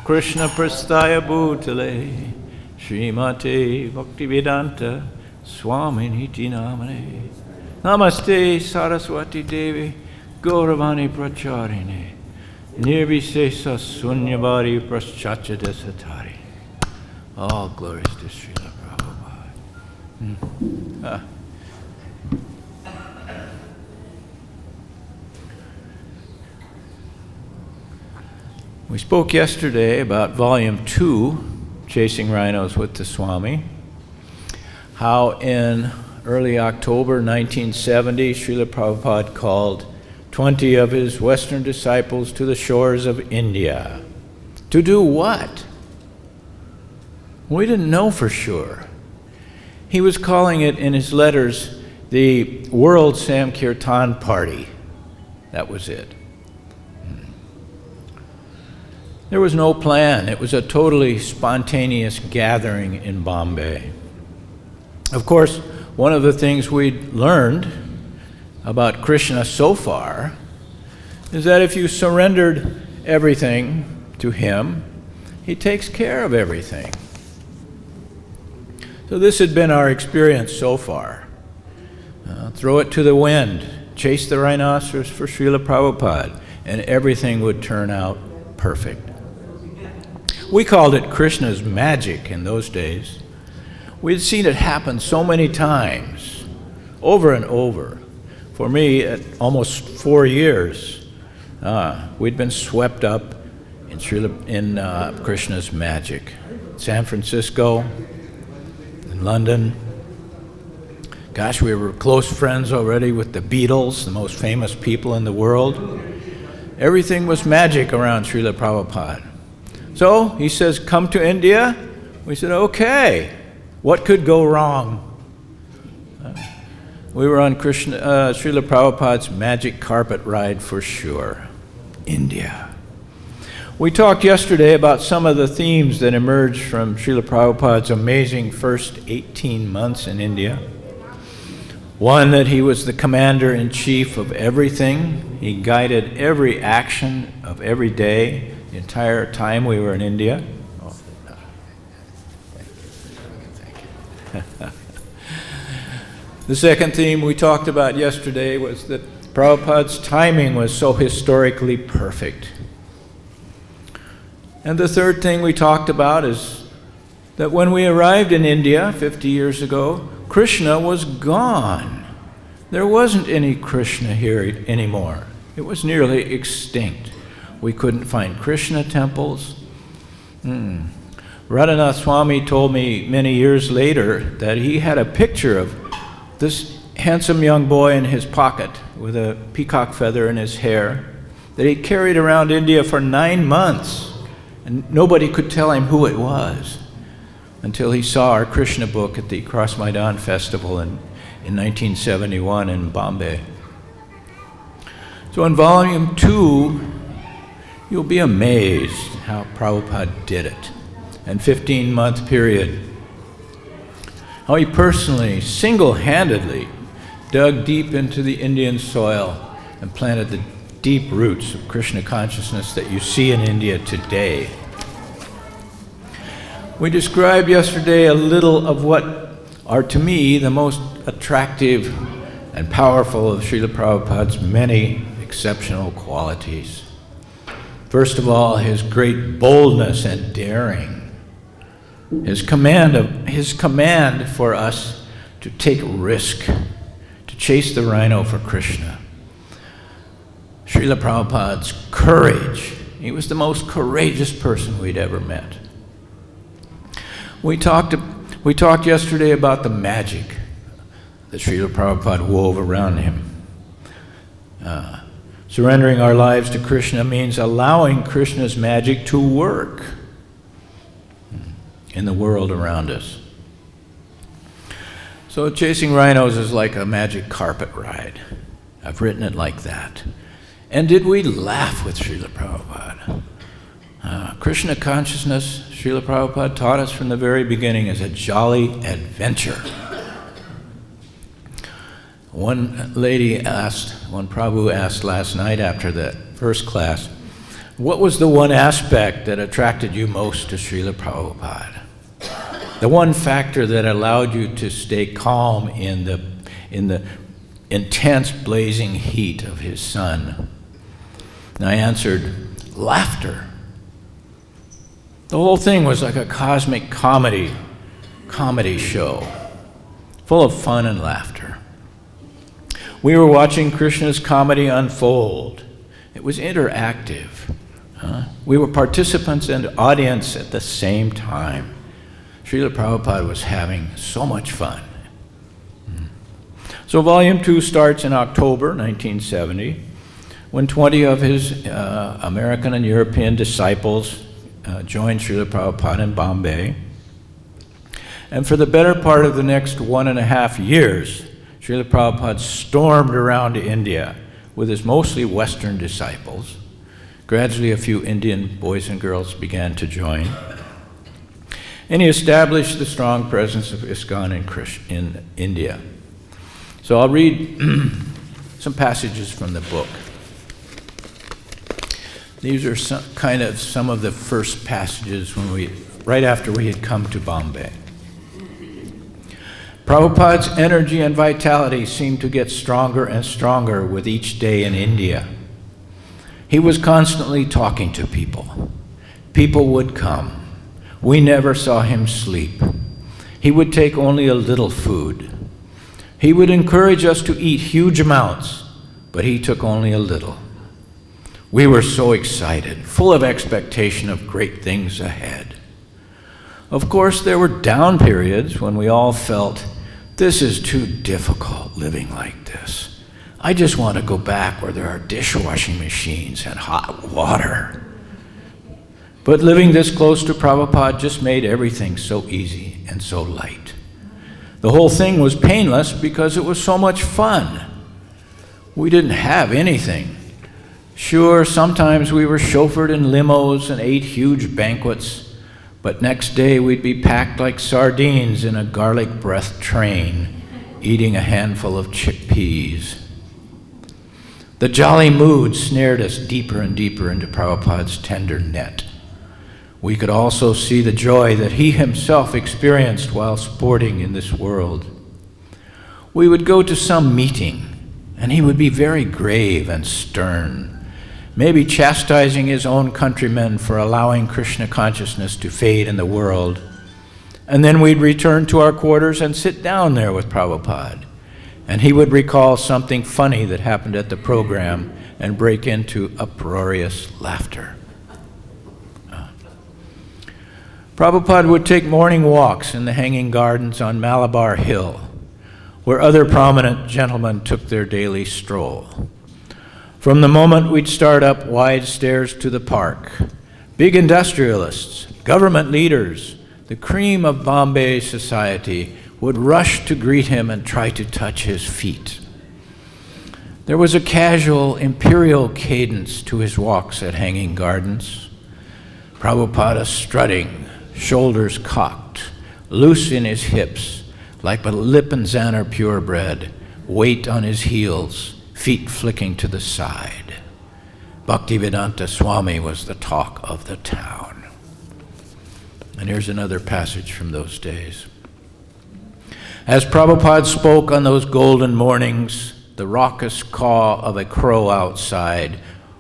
Krishna Prasthaya Bhutale Srimate Bhaktivedanta Swaminiti Namane Namaste Saraswati Devi Gauravani Pracharine Nirvisesa Sunyabari Praschacha Desatari. All glories to Srila Prabhupada. We spoke yesterday about Volume 2, Chasing Rhinos with the Swami, how in early October 1970, Srila Prabhupada called 20 of his Western disciples to the shores of India. To do what? We didn't know for sure. He was calling it in his letters the World Sankirtan Party. That was it. There was no plan. It was a totally spontaneous gathering in Bombay. Of course, one of the things we'd learned about Krishna so far is that if you surrendered everything to him, he takes care of everything. So this had been our experience so far. Throw it to the wind, chase the rhinoceros for Srila Prabhupada, and everything would turn out perfect. We called it Krishna's magic in those days. We'd seen it happen so many times, over and over. For me, at almost 4 years, we'd been swept up in Krishna's magic. San Francisco, in London. Gosh, we were close friends already with the Beatles, the most famous people in the world. Everything was magic around Srila Prabhupada. So he says, come to India. We said, okay. What could go wrong? We were on Srila Prabhupada's magic carpet ride for sure. India. We talked yesterday about some of the themes that emerged from Srila Prabhupada's amazing first 18 months in India. One, that he was the commander-in-chief of everything. He guided every action of every day, the entire time we were in India. The second theme we talked about yesterday was that Prabhupada's timing was so historically perfect. And the third thing we talked about is that when we arrived in India 50 years ago, Krishna was gone. There wasn't any Krishna here anymore. It was nearly extinct. We couldn't find Krishna temples. Radhanath Swami told me many years later that he had a picture of this handsome young boy in his pocket with a peacock feather in his hair that he carried around India for 9 months, and nobody could tell him who it was until he saw our Krishna book at the Cross Maidan Festival in 1971 in Bombay. So in Volume 2, you'll be amazed how Prabhupada did it. And 15-month period, how he personally, single-handedly dug deep into the Indian soil and planted the deep roots of Krishna consciousness that you see in India today. We described yesterday a little of what are, to me, the most attractive and powerful of Srila Prabhupada's many exceptional qualities. First of all, his great boldness and daring. His command for us to take risk, to chase the rhino for Krishna. Srila Prabhupada's courage. He was the most courageous person we'd ever met. We talked yesterday about the magic that Srila Prabhupada wove around him. Surrendering our lives to Krishna means allowing Krishna's magic to work in the world around us. So chasing rhinos is like a magic carpet ride. I've written it like that. And did we laugh with Srila Prabhupada? Krishna consciousness, Srila Prabhupada taught us from the very beginning, is a jolly adventure. One Prabhu asked last night after the first class, What was the one aspect that attracted you most to Srila Prabhupada? The one factor that allowed you to stay calm in the intense blazing heat of his sun? And I answered, laughter. The whole thing was like a cosmic comedy show, full of fun and laughter. We were watching Krishna's comedy unfold. It was interactive. We were participants and audience at the same time. Srila Prabhupada was having so much fun. So Volume 2 starts in October 1970, when 20 of his American and European disciples joined Srila Prabhupada in Bombay. And for the better part of the next 1.5 years, Srila Prabhupada stormed around India with his mostly Western disciples. Gradually, a few Indian boys and girls began to join. And he established the strong presence of ISKCON in India. So I'll read some passages from the book. These are some of the first passages right after we had come to Bombay. Prabhupada's energy and vitality seemed to get stronger and stronger with each day in India. He was constantly talking to people. People would come. We never saw him sleep. He would take only a little food. He would encourage us to eat huge amounts, but he took only a little. We were so excited, full of expectation of great things ahead. Of course, there were down periods when we all felt, this is too difficult living like this. I just want to go back where there are dishwashing machines and hot water. But living this close to Prabhupada just made everything so easy and so light. The whole thing was painless because it was so much fun. We didn't have anything. Sure, sometimes we were chauffeured in limos and ate huge banquets, but next day we'd be packed like sardines in a garlic-breathed train, eating a handful of chickpeas. The jolly mood snared us deeper and deeper into Prabhupada's tender net. We could also see the joy that he himself experienced while sporting in this world. We would go to some meeting, and he would be very grave and stern, maybe chastising his own countrymen for allowing Krishna consciousness to fade in the world. And then we'd return to our quarters and sit down there with Prabhupada. And he would recall something funny that happened at the program and break into uproarious laughter. Prabhupada would take morning walks in the hanging gardens on Malabar Hill, where other prominent gentlemen took their daily stroll. From the moment we'd start up wide stairs to the park, big industrialists, government leaders, the cream of Bombay society would rush to greet him and try to touch his feet. There was a casual imperial cadence to his walks at Hanging Gardens. Prabhupada strutting, shoulders cocked, loose in his hips, like a Lipinzanner purebred, weight on his heels, feet flicking to the side. Bhaktivedanta Swami was the talk of the town. And here's another passage from those days. As Prabhupada spoke on those golden mornings, the raucous caw of a crow outside,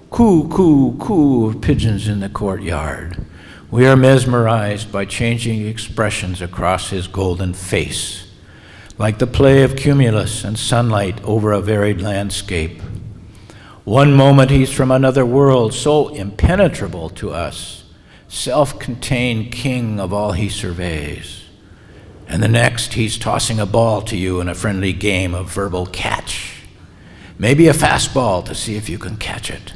coo, coo, coo of pigeons in the courtyard. We are mesmerized by changing expressions across his golden face, like the play of cumulus and sunlight over a varied landscape. One moment he's from another world, so impenetrable to us, self-contained king of all he surveys. And the next, he's tossing a ball to you in a friendly game of verbal catch. Maybe a fastball to see if you can catch it.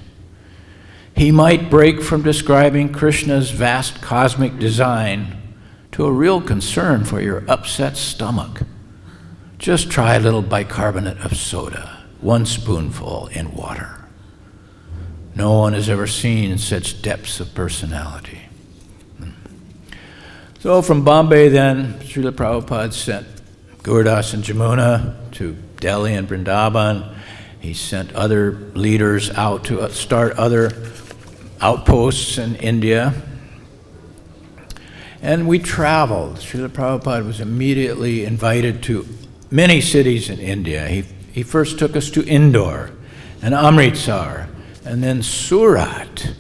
He might break from describing Krishna's vast cosmic design to a real concern for your upset stomach. Just try a little bicarbonate of soda, 1 spoonful in water. No one has ever seen such depths of personality. So from Bombay then, Srila Prabhupada sent Gurdas and Jamuna to Delhi and Vrindavan. He sent other leaders out to start other outposts in India. And we traveled. Srila Prabhupada was immediately invited to many cities in India. He first took us to Indore and Amritsar, and then Surat.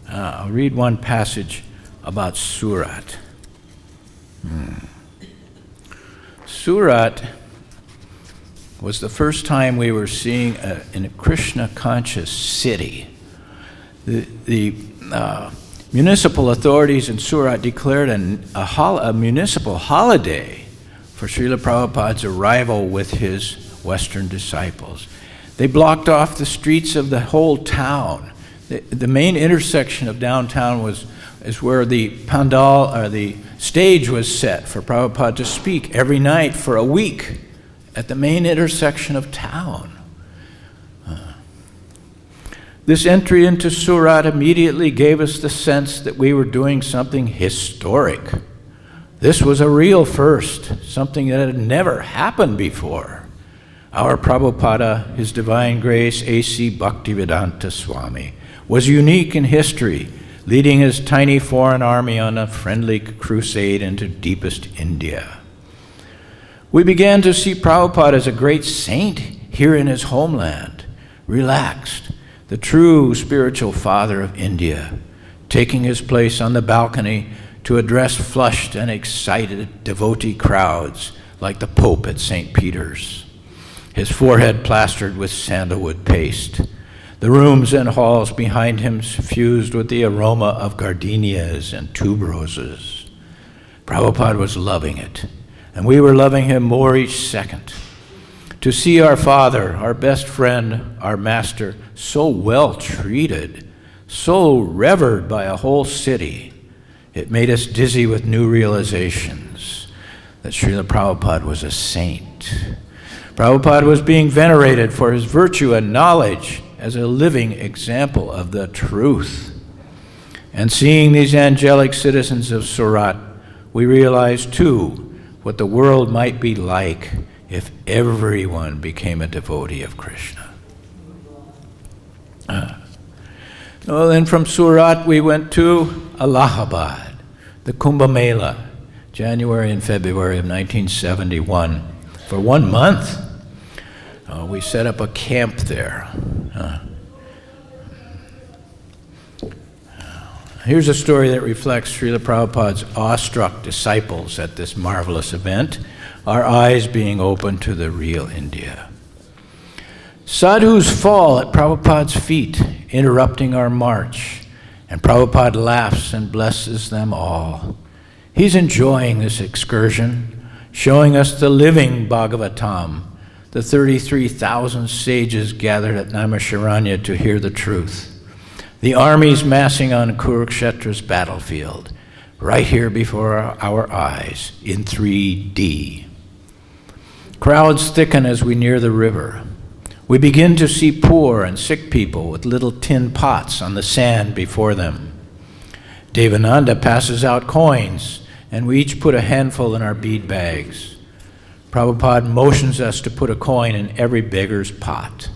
I'll read one passage about Surat. Surat was the first time we were seeing in a Krishna-conscious city. The municipal authorities in Surat declared a municipal holiday for Srila Prabhupada's arrival with his Western disciples. They blocked off the streets of the whole town. The main intersection of downtown is where the pandal, or the stage, was set for Prabhupada to speak every night for a week at the main intersection of town. This entry into Surat immediately gave us the sense that we were doing something historic. This was a real first, something that had never happened before. Our Prabhupada, His Divine Grace A.C. Bhaktivedanta Swami, was unique in history, leading his tiny foreign army on a friendly crusade into deepest India. We began to see Prabhupada as a great saint here in his homeland, relaxed, the true spiritual father of India, taking his place on the balcony to address flushed and excited devotee crowds like the Pope at St. Peter's, his forehead plastered with sandalwood paste, the rooms and halls behind him suffused with the aroma of gardenias and tuberoses. Prabhupada was loving it, and we were loving him more each second. To see our father, our best friend, our master, so well treated, so revered by a whole city, it made us dizzy with new realizations that Srila Prabhupada was a saint. Prabhupada was being venerated for his virtue and knowledge as a living example of the truth. And seeing these angelic citizens of Surat, we realized too what the world might be like if everyone became a devotee of Krishna. Well, then from Surat we went to Allahabad, the Kumbh Mela, January and February of 1971. For 1 month, we set up a camp there. Here's a story that reflects Srila Prabhupada's awestruck disciples at this marvelous event, our eyes being open to the real India. Sadhus fall at Prabhupada's feet, interrupting our march, and Prabhupada laughs and blesses them all. He's enjoying this excursion, showing us the living Bhagavatam, the 33,000 sages gathered at Naimisharanya to hear the truth. The armies massing on Kurukshetra's battlefield, right here before our eyes, in 3D. Crowds thicken as we near the river. We begin to see poor and sick people with little tin pots on the sand before them. Devananda passes out coins, and we each put a handful in our bead bags. Prabhupada motions us to put a coin in every beggar's pot.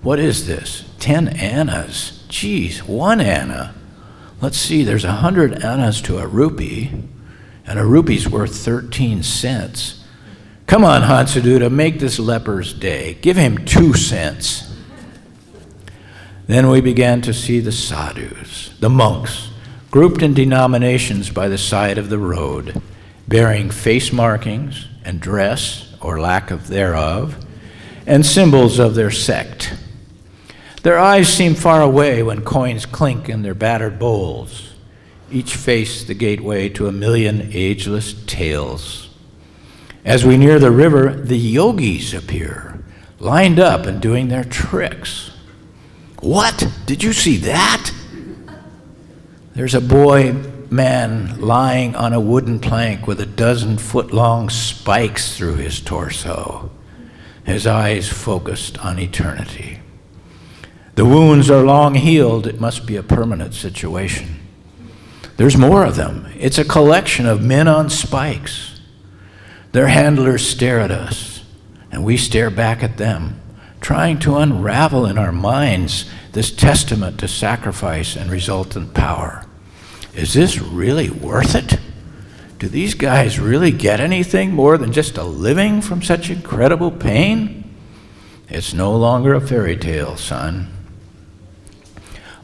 What is this? 10 annas. Geez, 1 anna. Let's see, there's 100 annas to a rupee, and a rupee's worth 13 cents. Come on, Hansaduta, make this leper's day. Give him 2 cents. Then we began to see the sadhus, the monks, grouped in denominations by the side of the road, bearing face markings and dress, or lack of thereof, and symbols of their sect. Their eyes seem far away when coins clink in their battered bowls. Each face the gateway to 1,000,000 ageless tales. As we near the river, the yogis appear, lined up and doing their tricks. What? Did you see that? There's a man lying on a wooden plank with 12-foot-long spikes through his torso, his eyes focused on eternity. The wounds are long healed. It must be a permanent situation. There's more of them. It's a collection of men on spikes. Their handlers stare at us, and we stare back at them, trying to unravel in our minds this testament to sacrifice and resultant power. Is this really worth it? Do these guys really get anything more than just a living from such incredible pain? It's no longer a fairy tale, son.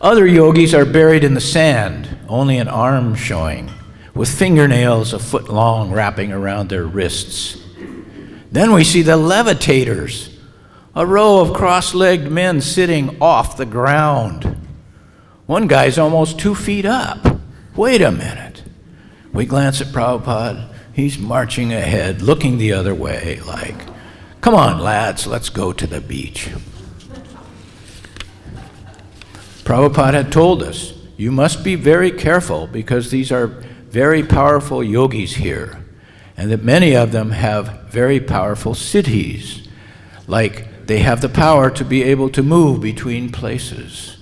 Other yogis are buried in the sand, only an arm showing, with fingernails a foot long wrapping around their wrists. Then we see the levitators, a row of cross-legged men sitting off the ground. One guy's almost 2 feet up. Wait a minute. We glance at Prabhupada. He's marching ahead, looking the other way, like, come on, lads, let's go to the beach. Prabhupada had told us, you must be very careful because these are very powerful yogis here, and that many of them have very powerful siddhis, like they have the power to be able to move between places.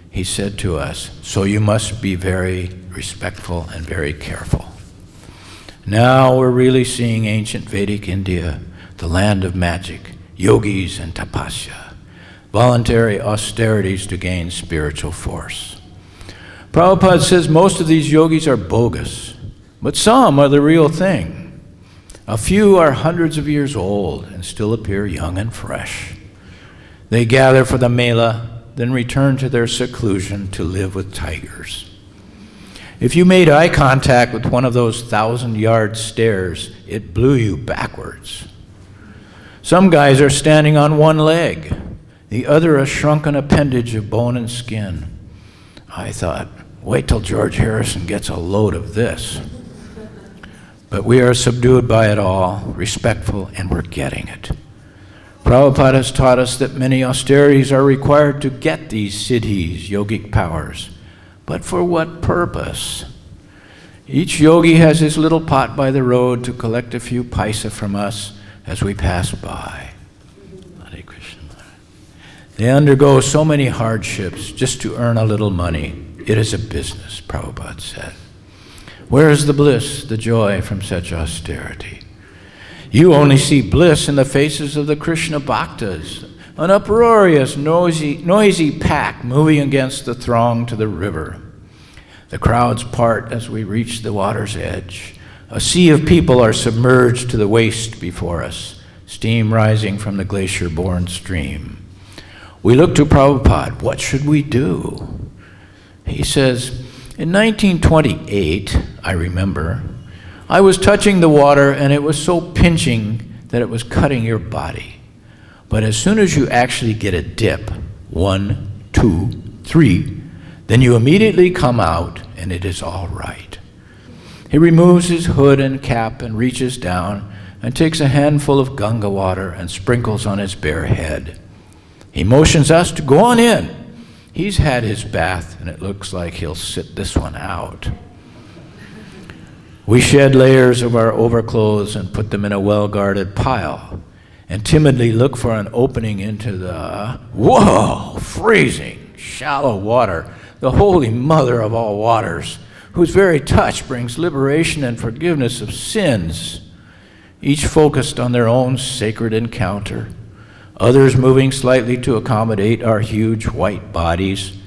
He said to us, so you must be very respectful and very careful. Now we're really seeing ancient Vedic India, the land of magic, yogis and tapasya, voluntary austerities to gain spiritual force. Prabhupada says most of these yogis are bogus, but some are the real thing. A few are hundreds of years old and still appear young and fresh. They gather for the mela, then return to their seclusion to live with tigers. If you made eye contact with one of those 1,000-yard stares, it blew you backwards. Some guys are standing on one leg, the other a shrunken appendage of bone and skin. I thought, wait till George Harrison gets a load of this. But we are subdued by it all, respectful, and we're getting it. Prabhupada has taught us that many austerities are required to get these siddhis, yogic powers. But for what purpose? Each yogi has his little pot by the road to collect a few paisa from us as we pass by. Hare Krishna. They undergo so many hardships just to earn a little money. It is a business, Prabhupada said. Where is the bliss, the joy from such austerity? You only see bliss in the faces of the Krishna bhaktas, an uproarious, noisy pack moving against the throng to the river. The crowds part as we reach the water's edge. A sea of people are submerged to the waist before us, steam rising from the glacier-borne stream. We look to Prabhupada. What should we do? He says, in 1928, I remember, I was touching the water and it was so pinching that it was cutting your body. But as soon as you actually get a dip, 1, 2, 3, then you immediately come out and it is all right. He removes his hood and cap and reaches down and takes a handful of Ganga water and sprinkles on his bare head. He motions us to go on in. He's had his bath and it looks like he'll sit this one out. We shed layers of our overclothes and put them in a well-guarded pile and timidly look for an opening into the, freezing, shallow water, the holy mother of all waters, whose very touch brings liberation and forgiveness of sins, each focused on their own sacred encounter, others moving slightly to accommodate our huge white bodies,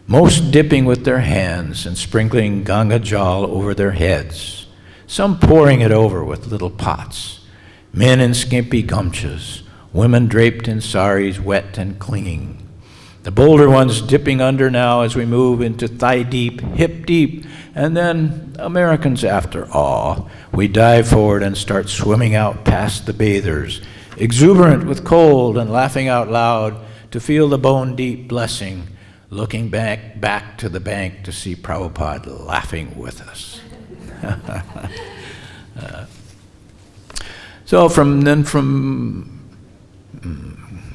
most dipping with their hands and sprinkling Ganga Jal over their heads, some pouring it over with little pots, men in skimpy gumchas, women draped in saris wet and clinging. The bolder ones dipping under now as we move into thigh deep, hip deep, and then Americans after all. We dive forward and start swimming out past the bathers, exuberant with cold and laughing out loud to feel the bone deep blessing, looking back to the bank to see Prabhupada laughing with us. So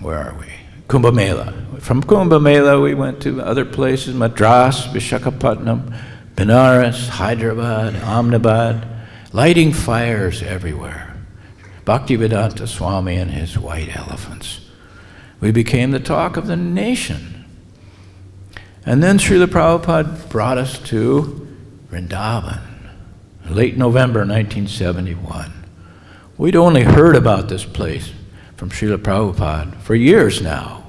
where are we? Kumbh Mela. From Kumbh Mela we went to other places, Madras, Visakhapatnam, Benares, Hyderabad, Ahmedabad, lighting fires everywhere. Bhaktivedanta Swami and his white elephants. We became the talk of the nation. And then Srila Prabhupada brought us to Vrindavan, late November 1971. We'd only heard about this place from Srila Prabhupada. For years now,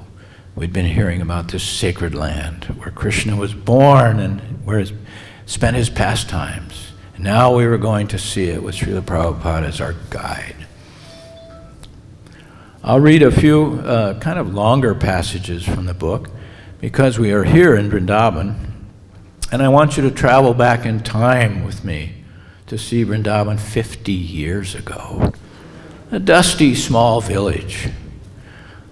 we'd been hearing about this sacred land where Krishna was born and where he spent his pastimes. And now we were going to see it with Srila Prabhupada as our guide. I'll read a few kind of longer passages from the book because we are here in Vrindavan, and I want you to travel back in time with me to see Vrindavan 50 years ago. A dusty small village.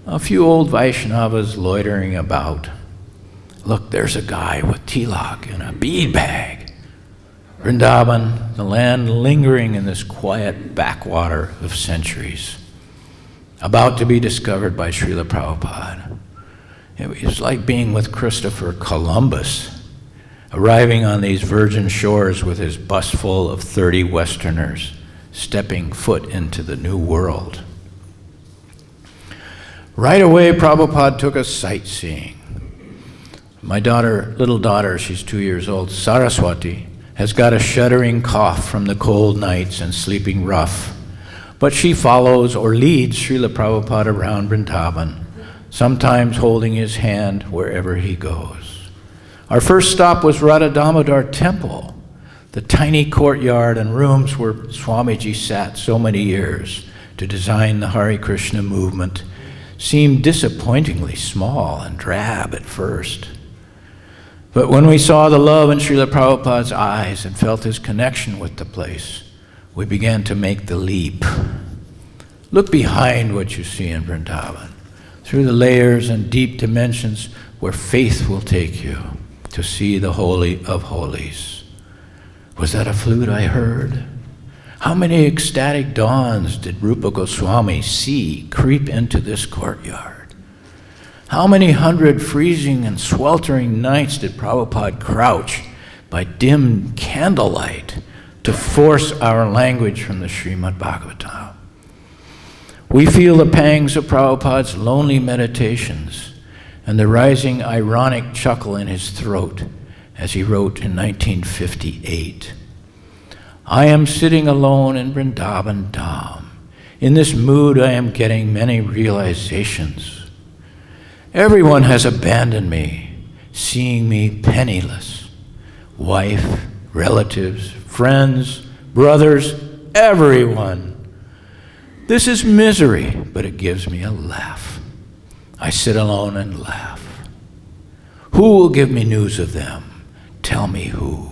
A few old Vaishnavas loitering about. Look, there's a guy with tilak and a bead bag. Vrindavan, the land lingering in this quiet backwater of centuries, about to be discovered by Srila Prabhupada. It was like being with Christopher Columbus, arriving on these virgin shores with his bus full of 30 Westerners, stepping foot into the new world. Right away, Prabhupada took us sightseeing. My little daughter, she's 2 years old, Saraswati, has got a shuddering cough from the cold nights and sleeping rough. But she follows or leads Srila Prabhupada around Vrindavan, sometimes holding his hand wherever he goes. Our first stop was Radha Damodar Temple, the tiny courtyard and rooms where Swamiji sat so many years to design the Hare Krishna movement seemed disappointingly small and drab at first. But when we saw the love in Srila Prabhupada's eyes and felt his connection with the place, we began to make the leap. Look behind what you see in Vrindavan, through the layers and deep dimensions where faith will take you to see the Holy of Holies. Was that a flute I heard? How many ecstatic dawns did Rupa Goswami see creep into this courtyard? How many hundred freezing and sweltering nights did Prabhupada crouch by dim candlelight to force our language from the Srimad Bhagavatam? We feel the pangs of Prabhupada's lonely meditations and the rising ironic chuckle in his throat as he wrote in 1958, I am sitting alone in Vrindavan Dham. In this mood I am getting many realizations. Everyone has abandoned me, seeing me penniless. Wife, relatives, friends, brothers, everyone. This is misery, but it gives me a laugh. I sit alone and laugh. Who will give me news of them? Tell me who.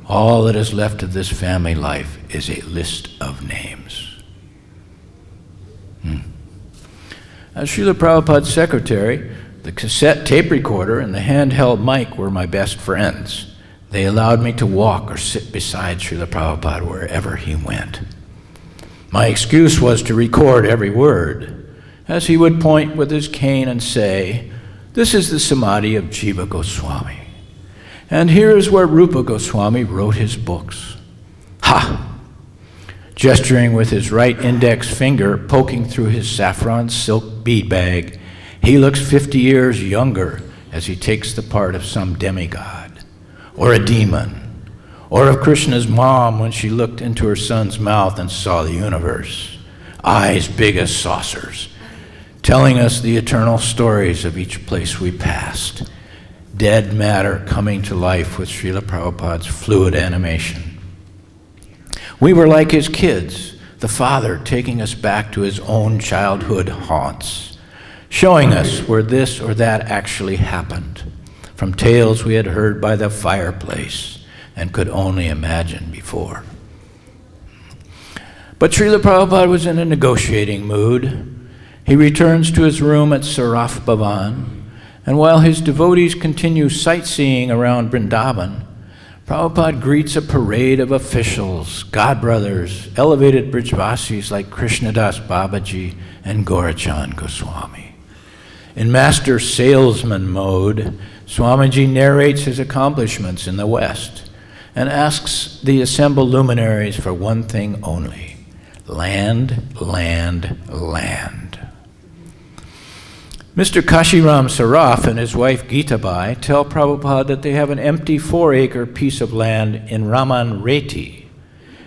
All that is left of this family life is a list of names. As Srila Prabhupada's secretary, the cassette tape recorder and the handheld mic were my best friends. They allowed me to walk or sit beside Srila Prabhupada wherever he went. My excuse was to record every word, as he would point with his cane and say, this is the Samadhi of Jiva Goswami. And here is where Rupa Goswami wrote his books. Ha! Gesturing with his right index finger poking through his saffron silk bead bag, he looks 50 years younger as he takes the part of some demigod, or a demon, or of Krishna's mom when she looked into her son's mouth and saw the universe, eyes big as saucers, telling us the eternal stories of each place we passed. Dead matter coming to life with Srila Prabhupada's fluid animation. We were like his kids, the father taking us back to his own childhood haunts, showing us where this or that actually happened, from tales we had heard by the fireplace and could only imagine before. But Srila Prabhupada was in a negotiating mood. He returns to his room at Saraf Bhavan, and while his devotees continue sightseeing around Vrindavan, Prabhupada greets a parade of officials, godbrothers, elevated Brijvasis like Krishnadas Babaji and Gaurachand Goswami. In master salesman mode, Swamiji narrates his accomplishments in the West and asks the assembled luminaries for one thing only: land, land, land. Mr. Kashiram Saraf and his wife Gitabai tell Prabhupada that they have an empty 4-acre piece of land in Raman Reti,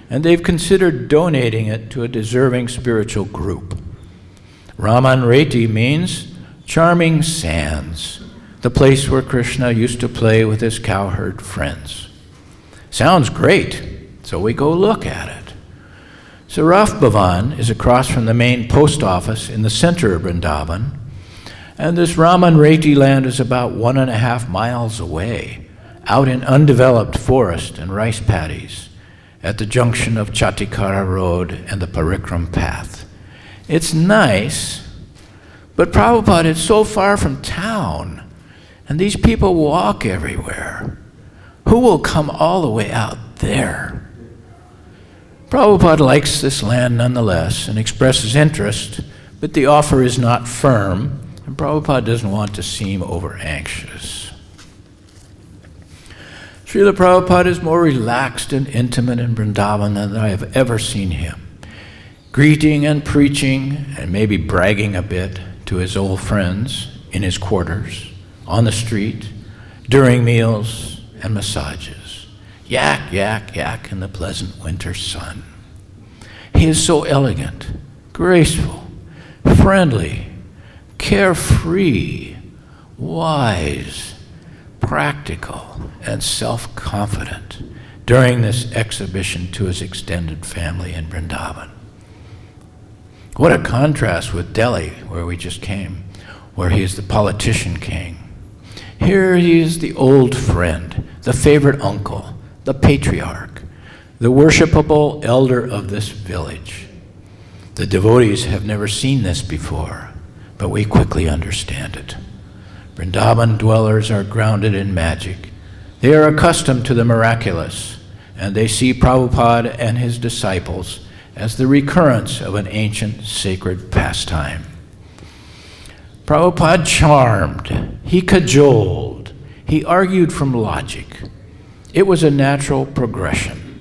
and they've considered donating it to a deserving spiritual group. Ramanreti means charming sands, the place where Krishna used to play with his cowherd friends. Sounds great, so we go look at it. Saraf Bhavan is across from the main post office in the center of Vrindavan, and this Ramanreti land is about 1.5 miles away, out in undeveloped forest and rice paddies, at the junction of Chatikara Road and the Parikram Path. It's nice, but Prabhupada, it's so far from town, and these people walk everywhere. Who will come all the way out there? Prabhupada likes this land nonetheless and expresses interest, but the offer is not firm, and Prabhupada doesn't want to seem over-anxious. Srila Prabhupada is more relaxed and intimate in Vrindavan than I have ever seen him, greeting and preaching and maybe bragging a bit to his old friends in his quarters, on the street, during meals and massages. Yak, yak, yak in the pleasant winter sun. He is so elegant, graceful, friendly, carefree, wise, practical, and self-confident during this exhibition to his extended family in Vrindavan. What a contrast with Delhi, where we just came, where he is the politician king. Here he is the old friend, the favorite uncle, the patriarch, the worshipable elder of this village. The devotees have never seen this before, but we quickly understand it. Vrindavan dwellers are grounded in magic. They are accustomed to the miraculous, and they see Prabhupada and his disciples as the recurrence of an ancient sacred pastime. Prabhupada charmed, he cajoled, he argued from logic. It was a natural progression,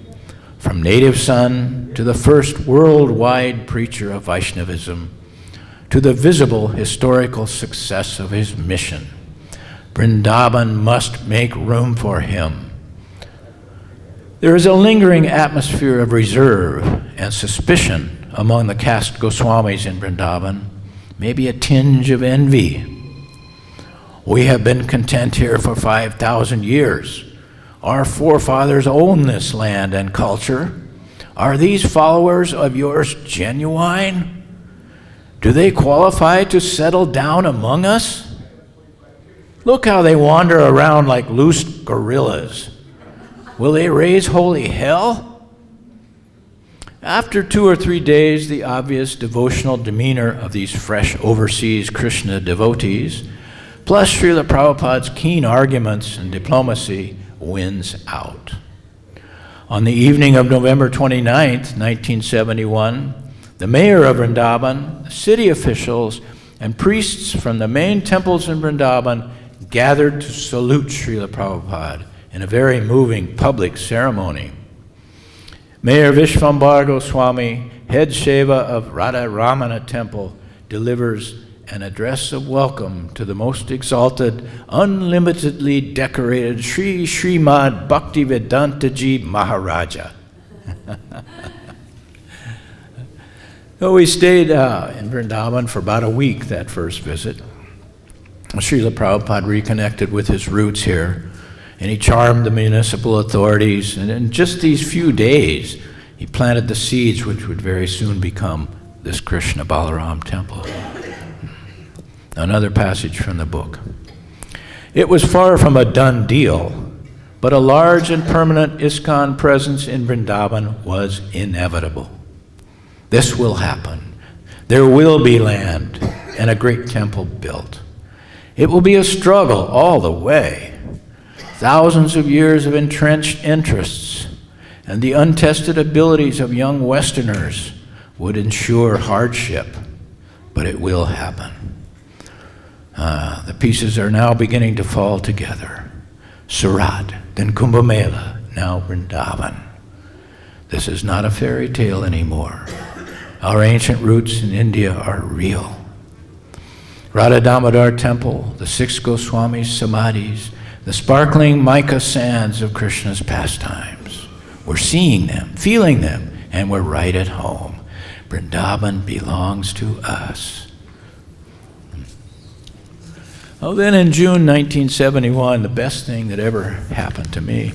from native son to the first worldwide preacher of Vaishnavism, to the visible historical success of his mission. Vrindavan must make room for him. There is a lingering atmosphere of reserve and suspicion among the caste Goswamis in Vrindavan, maybe a tinge of envy. We have been content here for 5,000 years. Our forefathers own this land and culture. Are these followers of yours genuine? Do they qualify to settle down among us? Look how they wander around like loose gorillas. Will they raise holy hell? After 2 or 3 days, the obvious devotional demeanor of these fresh overseas Krishna devotees, plus Srila Prabhupada's keen arguments and diplomacy, wins out. On the evening of November 29th, 1971, the mayor of Vrindavan, city officials, and priests from the main temples in Vrindavan gathered to salute Srila Prabhupada in a very moving public ceremony. Mayor Vishvambar Goswami, head Seva of Radha Ramana Temple, delivers an address of welcome to the most exalted, unlimitedly decorated Sri Srimad Bhakti-Vedanta Ji Maharaja. So we stayed in Vrindavan for about a week that first visit. Srila Prabhupada reconnected with his roots here, and he charmed the municipal authorities, and in just these few days, he planted the seeds which would very soon become this Krishna Balaram temple. Another passage from the book. It was far from a done deal, but a large and permanent ISKCON presence in Vrindavan was inevitable. This will happen. There will be land and a great temple built. It will be a struggle all the way. Thousands of years of entrenched interests and the untested abilities of young Westerners would ensure hardship, but it will happen. The pieces are now beginning to fall together. Surat, then Kumbh Mela, now Vrindavan. This is not a fairy tale anymore. Our ancient roots in India are real. Radha Damodar Temple, the 6 Goswamis' samadhis, the sparkling mica sands of Krishna's pastimes. We're seeing them, feeling them, and we're right at home. Vrindavan belongs to us. Oh, then in June 1971, the best thing that ever happened to me,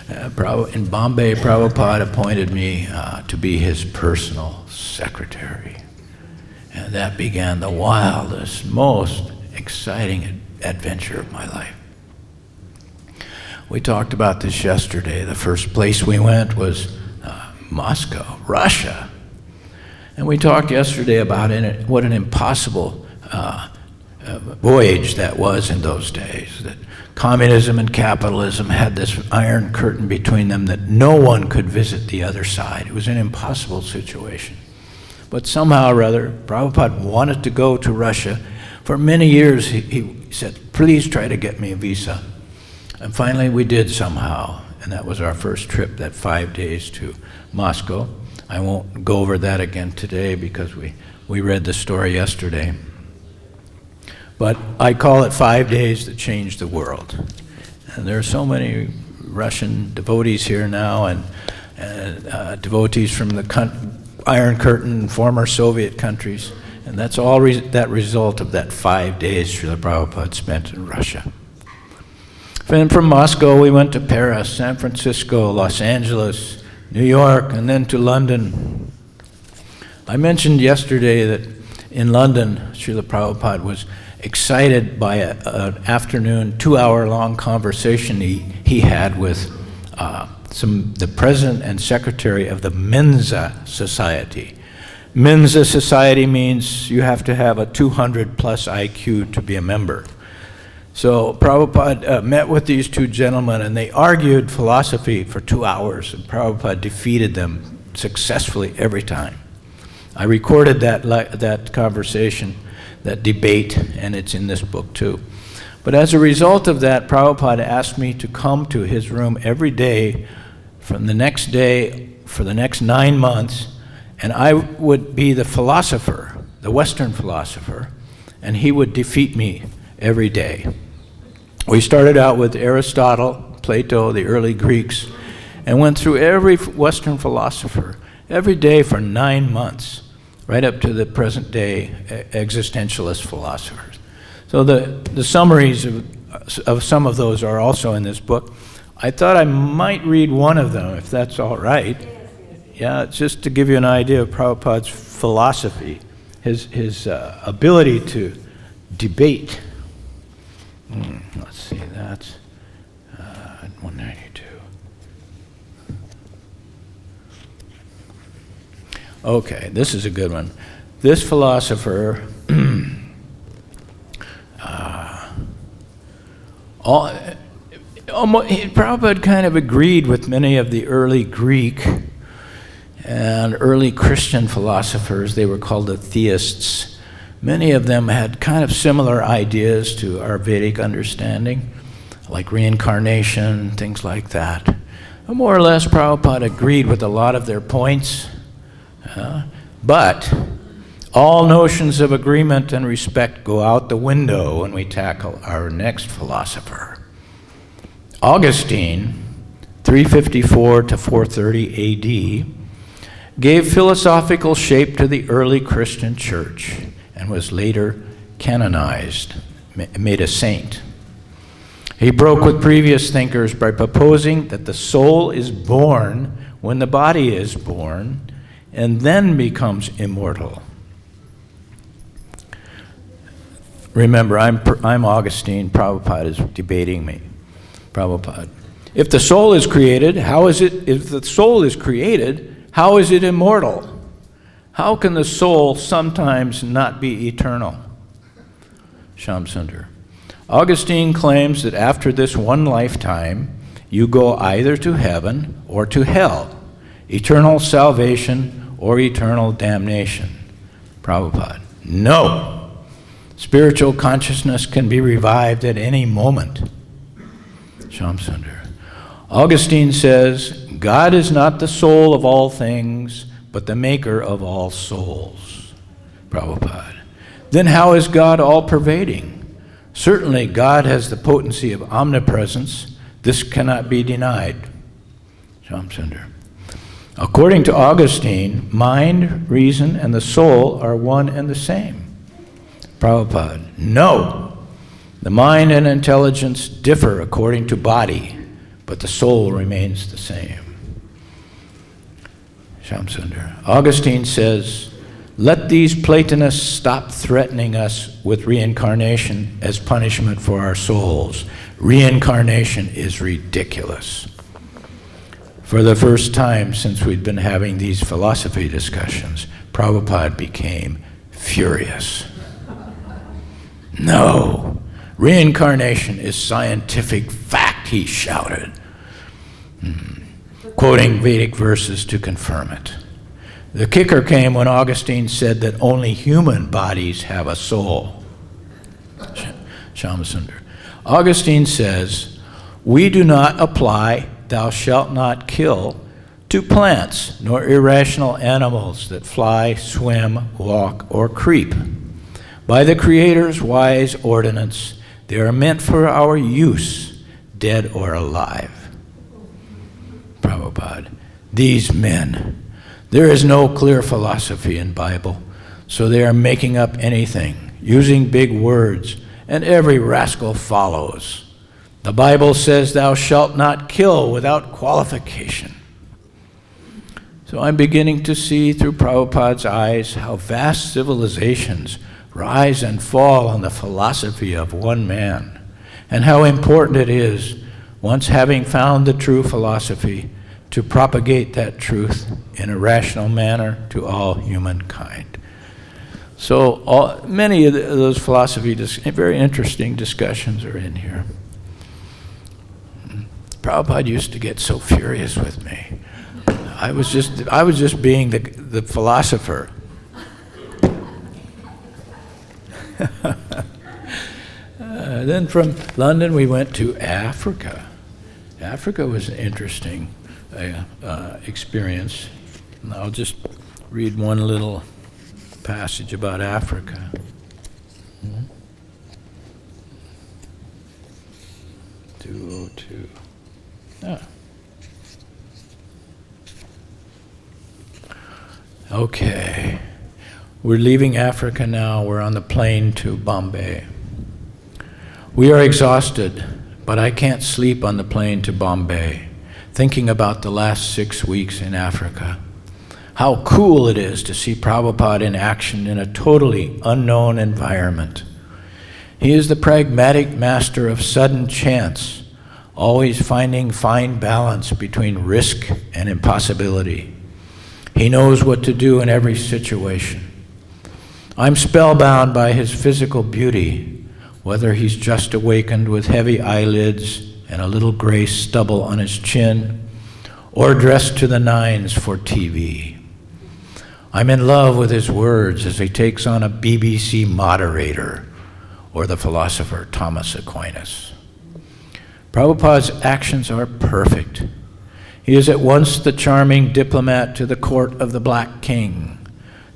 in Bombay, Prabhupada appointed me to be his personal secretary. And that began the wildest, most exciting adventure of my life. We talked about this yesterday. The first place we went was Moscow, Russia. And we talked yesterday about what an impossible voyage that was in those days, that communism and capitalism had this iron curtain between them that no one could visit the other side. It was an impossible situation. But somehow or other, Prabhupada wanted to go to Russia. For many years, he said, please try to get me a visa. And finally, we did somehow. And that was our first trip, that 5 days to Moscow. I won't go over that again today because we read the story yesterday. But I call it 5 days that changed the world. And there are so many Russian devotees here now, and devotees from the Iron Curtain, former Soviet countries. And that's all that result of that 5 days Srila Prabhupada spent in Russia. Then from Moscow, we went to Paris, San Francisco, Los Angeles, New York, and then to London. I mentioned yesterday that in London, Srila Prabhupada was excited by an afternoon, 2-hour-long conversation he had with the president and secretary of the Mensa Society. Mensa Society means you have to have a 200-plus IQ to be a member. So Prabhupada met with these two gentlemen, and they argued philosophy for 2 hours, and Prabhupada defeated them successfully every time. I recorded that conversation, that debate, and it's in this book too. But as a result of that, Prabhupada asked me to come to his room every day from the next day for the next 9 months, and I would be the philosopher, the Western philosopher, and he would defeat me every day. We started out with Aristotle, Plato, the early Greeks, and went through every Western philosopher every day for 9 months, right up to the present day existentialist philosophers. So the summaries of some of those are also in this book. I thought I might read one of them, if that's all right. Yeah, just to give you an idea of Prabhupada's philosophy, his ability to debate. Let's see, that's 192. Okay, this is a good one. This philosopher, Prabhupada kind of agreed with many of the early Greek and early Christian philosophers. They were called the theists. Many of them had kind of similar ideas to our Vedic understanding, like reincarnation, things like that. But more or less, Prabhupada agreed with a lot of their points. But all notions of agreement and respect go out the window when we tackle our next philosopher. Augustine, 354 to 430 AD, gave philosophical shape to the early Christian church and was later canonized, made a saint. He broke with previous thinkers by proposing that the soul is born when the body is born and then becomes immortal. Remember, I'm Augustine. Prabhupada is debating me. Prabhupada. If the soul is created, if the soul is created, how is it immortal? How can the soul sometimes not be eternal? ShyamaSundar. Augustine claims that after this one lifetime, you go either to heaven or to hell, eternal salvation or eternal damnation. Prabhupada. No. Spiritual consciousness can be revived at any moment. ShyamaSundar. Augustine says, God is not the soul of all things, but the maker of all souls. Prabhupada. Then how is God all-pervading? Certainly God has the potency of omnipresence. This cannot be denied. ShyamaSundar. According to Augustine, mind, reason, and the soul are one and the same. Prabhupada. No. The mind and intelligence differ according to body, but the soul remains the same. ShyamaSundar. Augustine says, let these Platonists stop threatening us with reincarnation as punishment for our souls. Reincarnation is ridiculous. For the first time since we'd been having these philosophy discussions, Prabhupada became furious. No, reincarnation is scientific fact, he shouted, quoting Vedic verses to confirm it. The kicker came when Augustine said that only human bodies have a soul. ShyamaSundar. Augustine says, we do not apply thou shalt not kill to plants, nor irrational animals that fly, swim, walk, or creep. By the Creator's wise ordinance, they are meant for our use, dead or alive. Prabhupada, these men, there is no clear philosophy in Bible, so they are making up anything, using big words, and every rascal follows. The Bible says thou shalt not kill without qualification. So I'm beginning to see through Prabhupada's eyes how vast civilizations rise and fall on the philosophy of one man, and how important it is, once having found the true philosophy, to propagate that truth in a rational manner to all humankind. So many of those philosophy, very interesting discussions are in here. Prabhupada used to get so furious with me. I was just being the philosopher. Then from London we went to Africa. Africa was an interesting experience. And I'll just read one little passage about Africa. Mm-hmm. 202. Okay, we're leaving Africa now. We're on the plane to Bombay. We are exhausted, but I can't sleep on the plane to Bombay, thinking about the last 6 weeks in Africa. How cool it is to see Prabhupada in action in a totally unknown environment. He is the pragmatic master of sudden chance, always finding fine balance between risk and impossibility. He knows what to do in every situation. I'm spellbound by his physical beauty, whether he's just awakened with heavy eyelids and a little gray stubble on his chin, or dressed to the nines for TV. I'm in love with his words as he takes on a BBC moderator, or the philosopher Thomas Aquinas. Prabhupada's actions are perfect. He is at once the charming diplomat to the court of the Black King,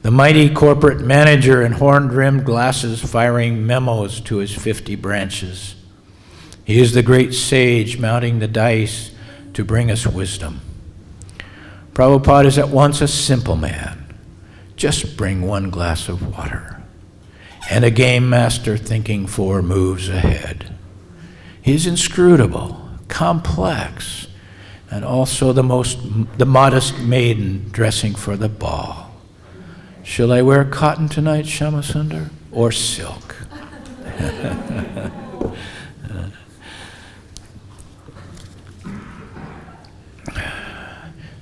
the mighty corporate manager in horn-rimmed glasses firing memos to his 50 branches. He is the great sage mounting the dice to bring us wisdom. Prabhupada is at once a simple man. Just bring one glass of water. And a game master thinking 4 moves ahead. He is inscrutable, complex, and also the modest maiden dressing for the ball. Shall I wear cotton tonight, ShyamaSundar, or silk?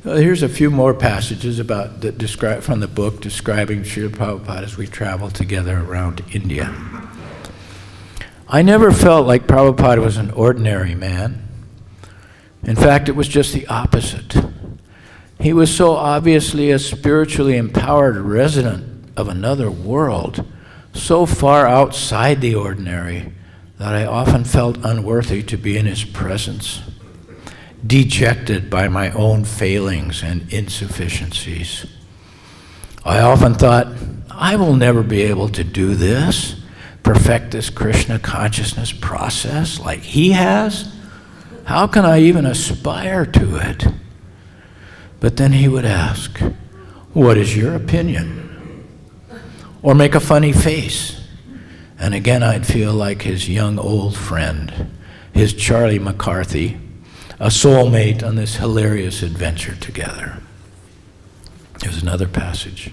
Well, here's a few more passages from the book describing Srila Prabhupada as we travel together around India. I never felt like Prabhupada was an ordinary man. In fact, it was just the opposite. He was so obviously a spiritually empowered resident of another world, so far outside the ordinary, that I often felt unworthy to be in his presence, dejected by my own failings and insufficiencies. I often thought, I will never be able to do this, perfect this Krishna consciousness process like he has. How can I even aspire to it? But then he would ask, what is your opinion? Or make a funny face. And again I'd feel like his young old friend, his Charlie McCarthy, a soulmate on this hilarious adventure together. Here's another passage.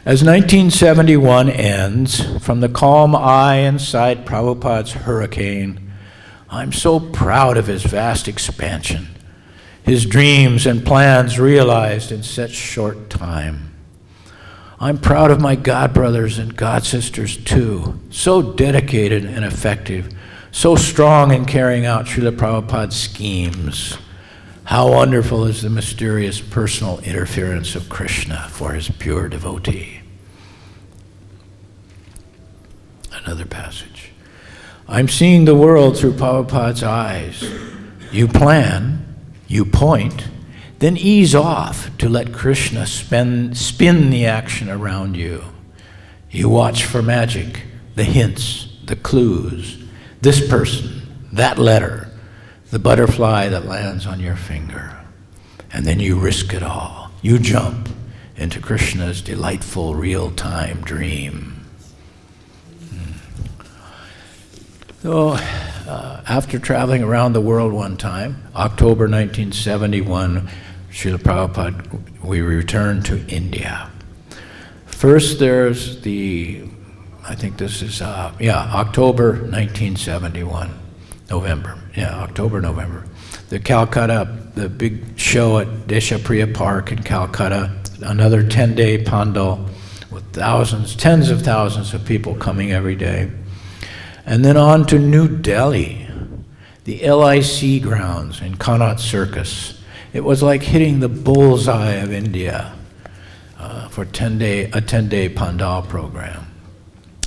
As 1971 ends, from the calm eye inside Prabhupada's hurricane, I'm so proud of his vast expansion, his dreams and plans realized in such short time. I'm proud of my godbrothers and godsisters too, so dedicated and effective, so strong in carrying out Srila Prabhupada's schemes. How wonderful is the mysterious personal interference of Krishna for his pure devotee. Another passage. I'm seeing the world through Prabhupada's eyes. You plan, you point, then ease off to let Krishna spin the action around you. You watch for magic, the hints, the clues, this person, that letter, the butterfly that lands on your finger. And then you risk it all. You jump into Krishna's delightful real-time dream. So, after traveling around the world one time, October 1971, Srila Prabhupada, we returned to India. First there's I think this is, October 1971, November. Yeah, October, November. The Calcutta, the big show at Deshapriya Park in Calcutta, another 10-day pandal with thousands, tens of thousands of people coming every day. And then on to New Delhi, the LIC grounds in Connaught Circus. It was like hitting the bullseye of India for a 10-day pandal program.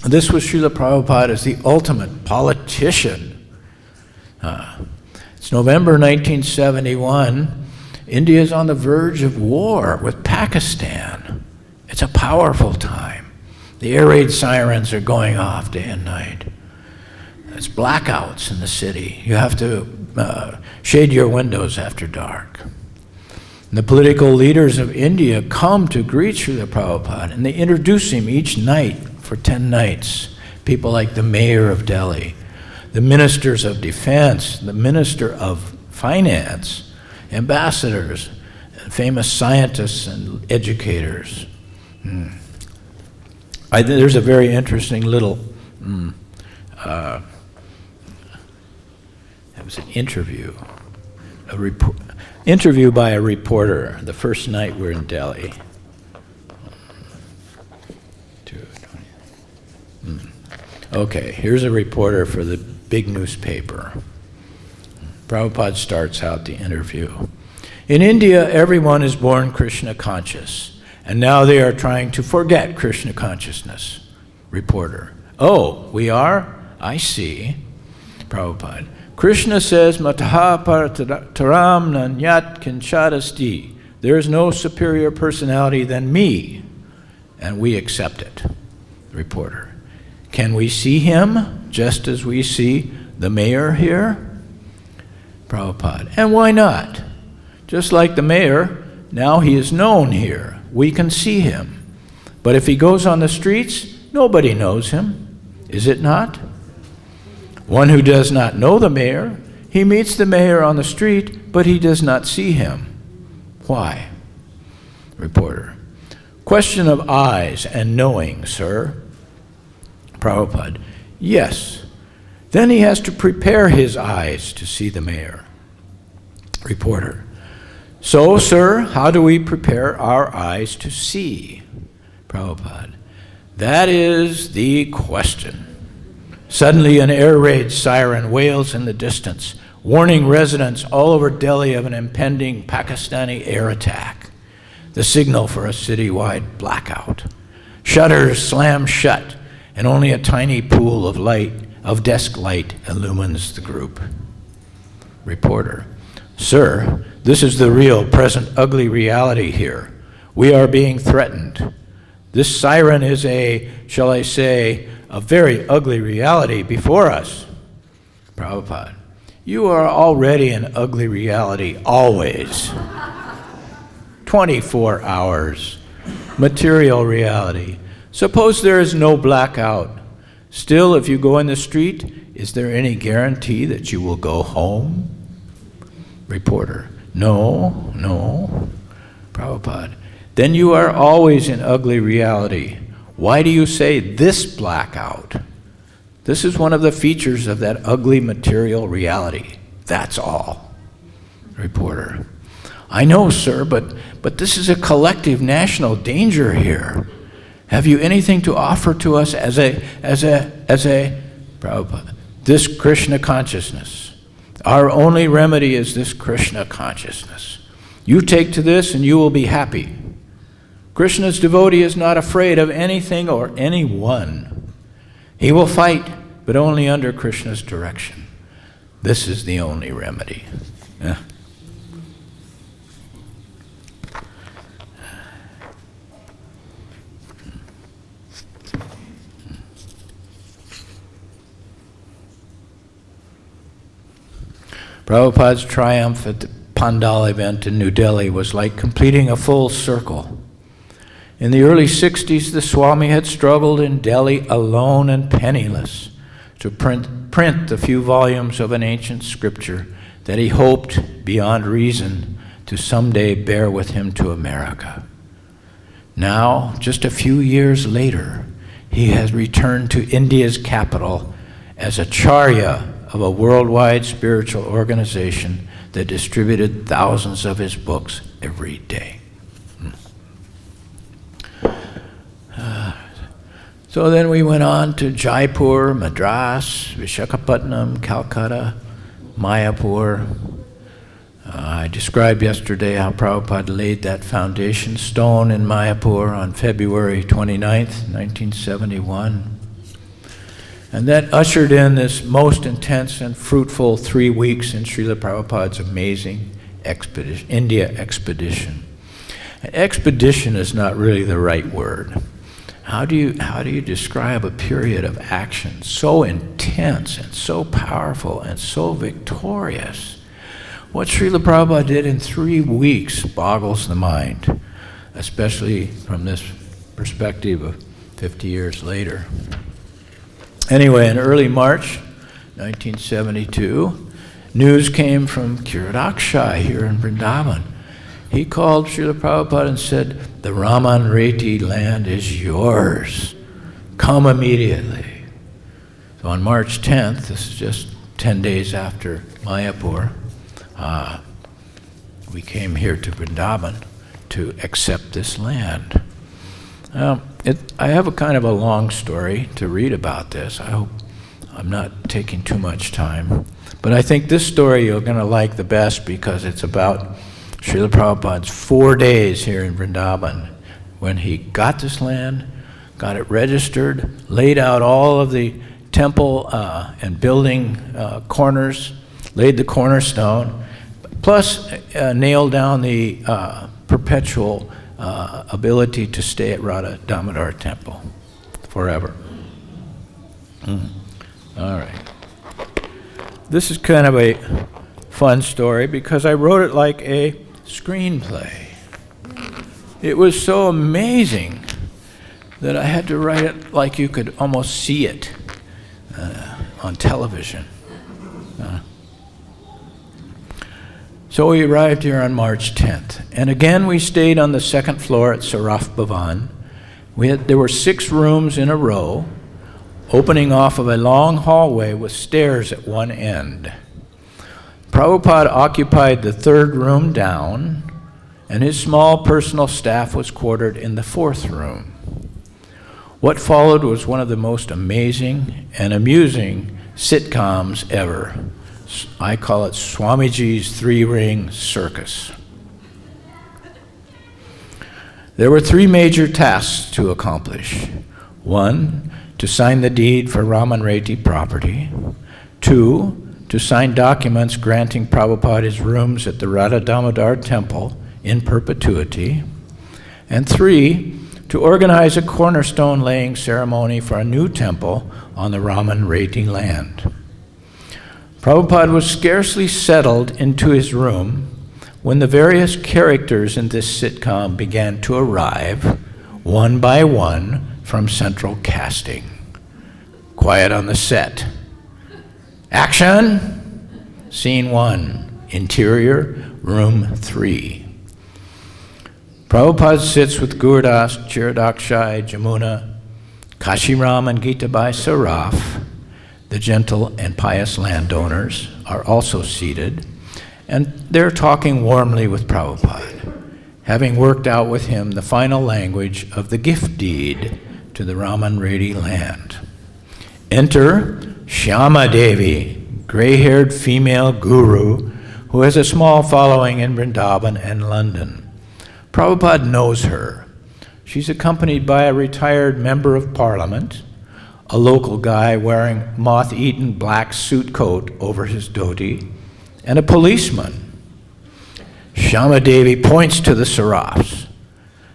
This was Srila Prabhupada as the ultimate politician. It's November 1971. India is on the verge of war with Pakistan. It's a powerful time. The air raid sirens are going off day and night. It's blackouts in the city. You have to shade your windows after dark. And the political leaders of India come to greet Srila Prabhupada, and they introduce him each night for 10 nights. People like the mayor of Delhi, the ministers of defense, the minister of finance, ambassadors, famous scientists and educators. There's a very interesting little, it was an interview, interview by a reporter the first night we're in Delhi. Okay, here's a reporter for the big newspaper. Prabhupada starts out the interview. In India, everyone is born Krishna conscious, and now they are trying to forget Krishna consciousness. Reporter. Oh, we are? I see. Prabhupada. Krishna says, Mataha parataram nanyat kinchadasti. There is no superior personality than me, and we accept it. Reporter. Can we see him just as we see the mayor here? Prabhupada. And why not? Just like the mayor, now he is known here. We can see him. But if he goes on the streets, nobody knows him. Is it not? One who does not know the mayor, he meets the mayor on the street, but he does not see him. Why? Reporter. Question of eyes and knowing, sir. Prabhupada. Yes. Then he has to prepare his eyes to see the mayor. Reporter. So, sir, how do we prepare our eyes to see? Prabhupada. That is the question. Suddenly an air raid siren wails in the distance, warning residents all over Delhi of an impending Pakistani air attack, the signal for a citywide blackout. Shutters slam shut, and only a tiny pool of desk light illumines the group. Reporter. Sir, this is the real, present, ugly reality here. We are being threatened. This siren is shall I say, a very ugly reality before us. Prabhupada. You are already an ugly reality, always. 24 hours. Material reality. Suppose there is no blackout. Still, if you go in the street, is there any guarantee that you will go home? Reporter, no. Prabhupada, then you are always in ugly reality. Why do you say this blackout? This is one of the features of that ugly material reality. That's all. Reporter, I know, sir, but this is a collective national danger here. Have you anything to offer to us as a Prabhupada? This Krishna consciousness. Our only remedy is this Krishna consciousness. You take to this and you will be happy. Krishna's devotee is not afraid of anything or anyone. He will fight, but only under Krishna's direction. This is the only remedy. Yeah. Prabhupada's triumph at the Pandal event in New Delhi was like completing a full circle. In the early 60s, the Swami had struggled in Delhi alone and penniless to print the few volumes of an ancient scripture that he hoped, beyond reason, to someday bear with him to America. Now, just a few years later, he has returned to India's capital as Acharya of a worldwide spiritual organization that distributed thousands of his books every day. So then we went on to Jaipur, Madras, Visakhapatnam, Calcutta, Mayapur. I described yesterday how Prabhupada laid that foundation stone in Mayapur on February 29th, 1971. And that ushered in this most intense and fruitful 3 weeks in Srila Prabhupada's amazing expedition, India expedition. An expedition is not really the right word. How do you describe a period of action so intense and so powerful and so victorious? What Srila Prabhupada did in 3 weeks boggles the mind, especially from this perspective of 50 years later. Anyway, in early March 1972, news came from Kiradakshai here in Vrindavan. He called Srila Prabhupada and said, the Raman Reti land is yours. Come immediately. So on March 10th, this is just 10 days after Mayapur, we came here to Vrindavan to accept this land. I have a kind of a long story to read about this. I hope I'm not taking too much time. But I think this story you're going to like the best because it's about Srila Prabhupada's 4 days here in Vrindavan when he got this land, got it registered, laid out all of the temple and building corners, laid the cornerstone, plus nailed down the perpetual ability to stay at Radha Damodar Temple forever. All right. This is kind of a fun story because I wrote it like a screenplay. It was so amazing that I had to write it like you could almost see it on television. So we arrived here on March 10th. And again, we stayed on the second floor at Saraf Bhavan. There were 6 rooms in a row, opening off of a long hallway with stairs at one end. Prabhupada occupied the 3rd room down, and his small personal staff was quartered in the 4th room. What followed was one of the most amazing and amusing sitcoms ever. I call it Swamiji's 3-ring circus. There were 3 major tasks to accomplish. 1, to sign the deed for Raman Reti property. 2, to sign documents granting Prabhupada his rooms at the Radha Damodar Temple in perpetuity. And 3, to organize a cornerstone laying ceremony for a new temple on the Raman Reti land. Prabhupada was scarcely settled into his room when the various characters in this sitcom began to arrive, one by one, from central casting. Quiet on the set. Action! Scene 1, interior, room 3. Prabhupada sits with Gurdas, Chiradakshai, Jamuna, Kashiram, and Gitabai Saraf. The gentle and pious landowners are also seated, and they're talking warmly with Prabhupada, having worked out with him the final language of the gift deed to the Raman Reddy land. Enter Shyama Devi, gray-haired female guru who has a small following in Vrindavan and London. Prabhupada knows her. She's accompanied by a retired member of parliament, a local guy wearing moth-eaten black suit coat over his dhoti, and a policeman. Shyama Devi points to the Sarafs.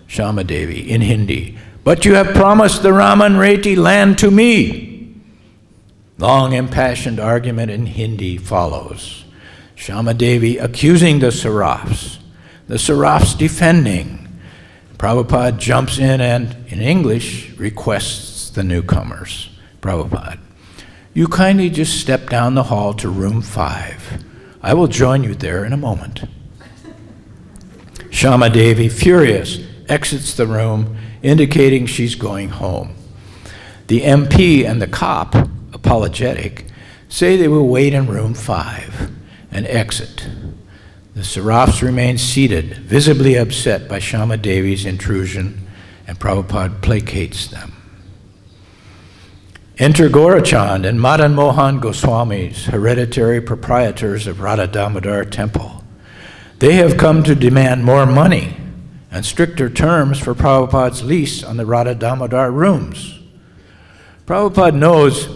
Shyama Devi in Hindi, "But you have promised the Raman Reddy land to me." Long impassioned argument in Hindi follows. Shyama Devi accusing the Sarafs defending. Prabhupada jumps in and, in English, requests the newcomers. Prabhupada, "You kindly just step down the hall to room 5. I will join you there in a moment." Shyama Devi, furious, exits the room, indicating she's going home. The MP and the cop, apologetic, say they will wait in room 5 and exit. The Sarafs remain seated, visibly upset by Shyama Devi's intrusion, and Prabhupada placates them. Enter Gaurachand and Madan Mohan Goswamis, hereditary proprietors of Radha Damodar Temple. They have come to demand more money and stricter terms for Prabhupada's lease on the Radha Damodar rooms. Prabhupada knows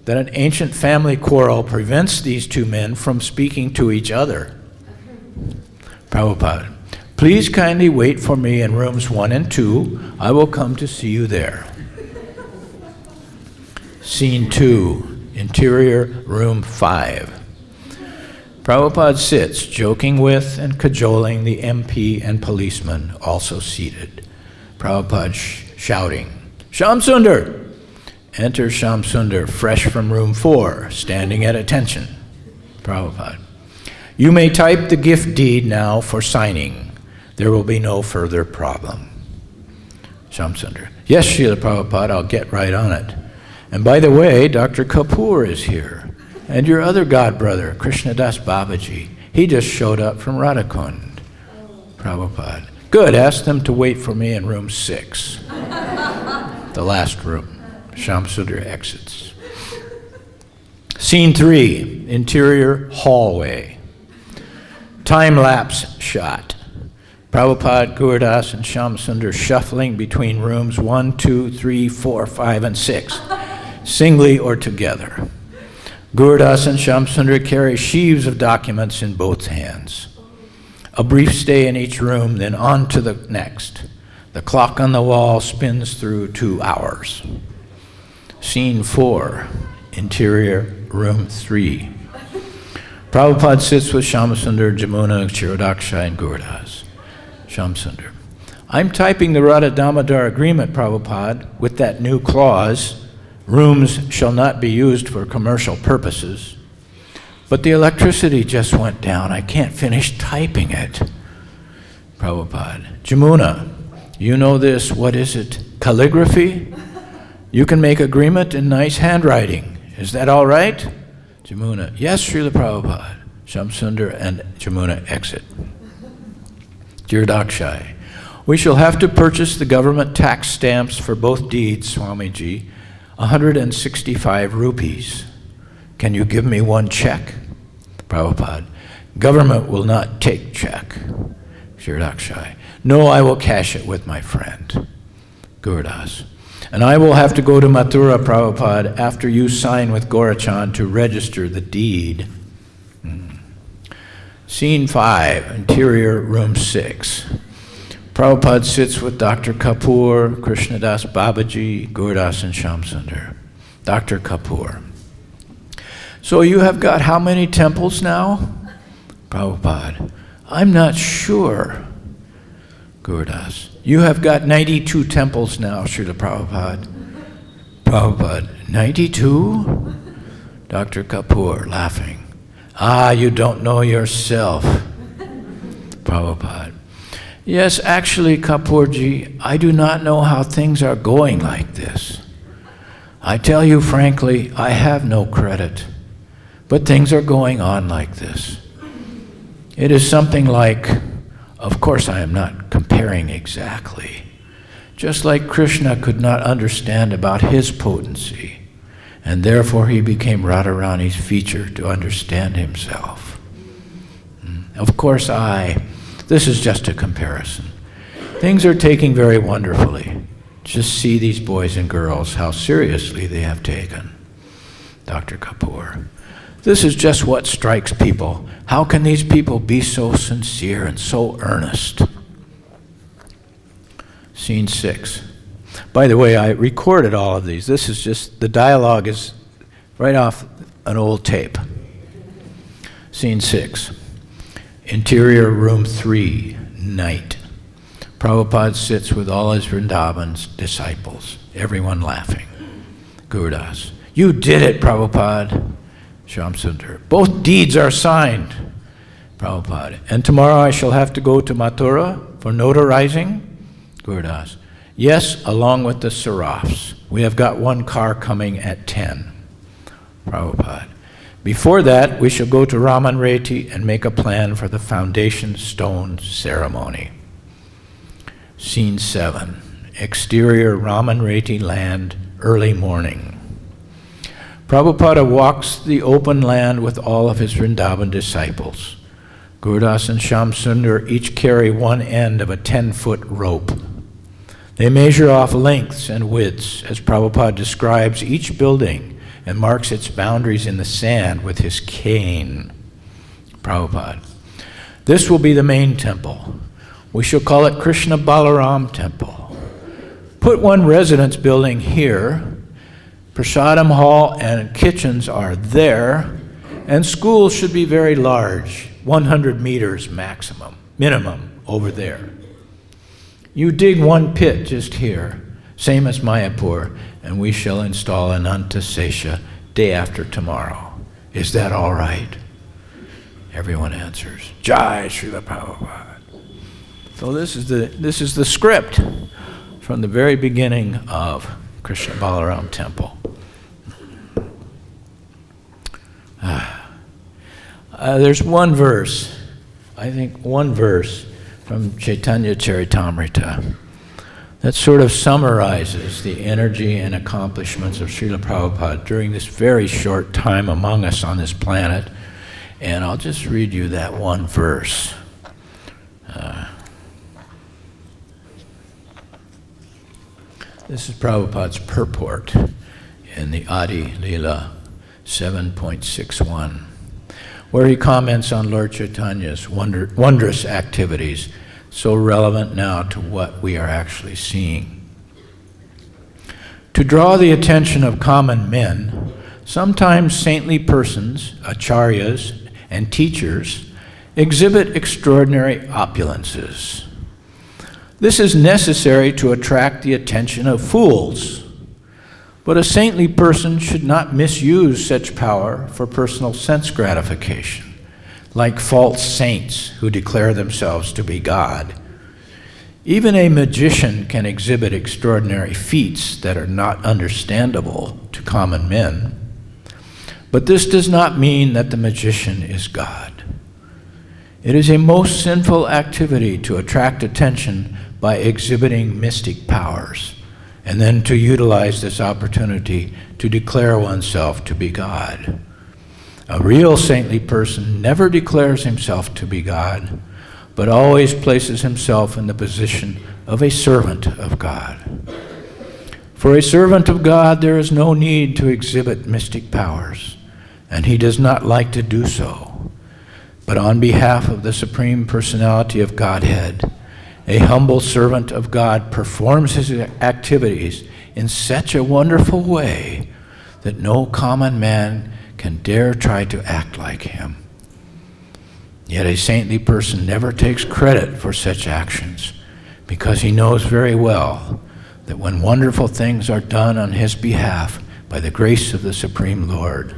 that an ancient family quarrel prevents these two men from speaking to each other. Prabhupada, "Please kindly wait for me in rooms 1 and 2. I will come to see you there." Scene 2, interior, room 5. Prabhupada sits, joking with and cajoling the MP and policeman, also seated. Prabhupada shouting, "ShyamaSundar!" Enter ShyamaSundar, fresh from room 4, standing at attention. Prabhupada, "You may type the gift deed now for signing. There will be no further problem." ShyamaSundar, "Yes, Srila Prabhupada, I'll get right on it. And by the way, Dr. Kapoor is here. And your other godbrother, Krishnadas Babaji, he just showed up from Radhakund." Prabhupada, "Good, ask them to wait for me in room 6. The last room. ShyamaSundar exits. Scene 3, interior hallway. Time-lapse shot. Prabhupada, Gurdas, and ShyamaSundar shuffling between rooms 1, 2, 3, 4, 5, and 6, singly or together. Gurdas and ShyamaSundar carry sheaves of documents in both hands. A brief stay in each room, then on to the next. The clock on the wall spins through 2 hours. Scene 4, interior, room 3. Prabhupada sits with ShyamaSundar, Jamuna, Chiradakshai, and Gurdas. ShyamaSundar, "I'm typing the Radha Damodar agreement, Prabhupada, with that new clause, rooms shall not be used for commercial purposes. But the electricity just went down. I can't finish typing it." Prabhupada, "Jamuna, you know this, what is it, calligraphy? You can make agreement in nice handwriting. Is that all right?" Jamuna, "Yes, Srila Prabhupada." ShyamaSundar and Jamuna exit. Chiradakshai, "We shall have to purchase the government tax stamps for both deeds, Swamiji, 165 rupees. Can you give me one check?" Prabhupada, "Government will not take check." Chiradakshai, "No, I will cash it with my friend." Gurdas, "And I will have to go to Mathura, Prabhupada, after you sign with Gaurachand to register the deed." Scene 5, interior, room 6. Prabhupada sits with Dr. Kapoor, Krishnadas Babaji, Gurdas, and ShyamaSundar. Dr. Kapoor, "So you have got how many temples now?" Prabhupada, "I'm not sure." Gurdas, "You have got 92 temples now, Srila Prabhupada." Prabhupada, 92? Dr. Kapoor, laughing. Ah, you don't know yourself. Prabhupada, yes, actually, Kapoorji, I do not know how things are going like this. I tell you frankly, I have no credit, but things are going on like this. It is something like, of course I am not comparing exactly, just like Krishna could not understand about his potency, and therefore he became Radharani's feature to understand himself. Of course this is just a comparison. Things are taking very wonderfully. Just see these boys and girls, how seriously they have taken. Dr. Kapoor, this is just what strikes people. How can these people be so sincere and so earnest? Scene 6. By the way, I recorded all of these. This is just, the dialogue is right off an old tape. Scene 6. Interior room 3, night. Prabhupada sits with all his Vrindavan's disciples, everyone laughing. Gurudas, you did it, Prabhupada. ShyamaSundar, both deeds are signed. Prabhupada, and tomorrow I shall have to go to Mathura for notarizing? Gurudas, yes, along with the seraphs. We have got one car coming at 10. Prabhupada, before that we shall go to Raman Reti and make a plan for the foundation stone ceremony. Scene 7. Exterior Raman Reti land, early morning. Prabhupada walks the open land with all of his Vrindavan disciples. Gurudas and ShyamaSundar each carry one end of a 10-foot rope. They measure off lengths and widths as Prabhupada describes each building and marks its boundaries in the sand with his cane. Prabhupada, this will be the main temple. We shall call it Krishna Balaram Temple. Put one residence building here, Prasadam Hall and kitchens are there, and schools should be very large, 100 meters minimum over there. You dig one pit just here, same as Mayapur, and we shall install an Antasesha day after tomorrow. Is that all right? Everyone answers, Jai Srila Prabhupada. So this is the script from the very beginning of Krishna Balaram Temple. There's one verse, from Chaitanya Charitamrita that sort of summarizes the energy and accomplishments of Srila Prabhupada during this very short time among us on this planet. And I'll just read you that one verse. This is Prabhupada's purport in the Adi Leela 7.61, where he comments on Lord Chaitanya's wondrous activities, so relevant now to what we are actually seeing. To draw the attention of common men, sometimes saintly persons, acharyas, and teachers exhibit extraordinary opulences. This is necessary to attract the attention of fools, but a saintly person should not misuse such power for personal sense gratification, like false saints who declare themselves to be God. Even a magician can exhibit extraordinary feats that are not understandable to common men, but this does not mean that the magician is God. It is a most sinful activity to attract attention by exhibiting mystic powers, and then to utilize this opportunity to declare oneself to be God. A real saintly person never declares himself to be God, but always places himself in the position of a servant of God. For a servant of God, there is no need to exhibit mystic powers, and he does not like to do so. But on behalf of the Supreme Personality of Godhead, a humble servant of God performs his activities in such a wonderful way that no common man can dare try to act like him. Yet a saintly person never takes credit for such actions, because he knows very well that when wonderful things are done on his behalf by the grace of the Supreme Lord,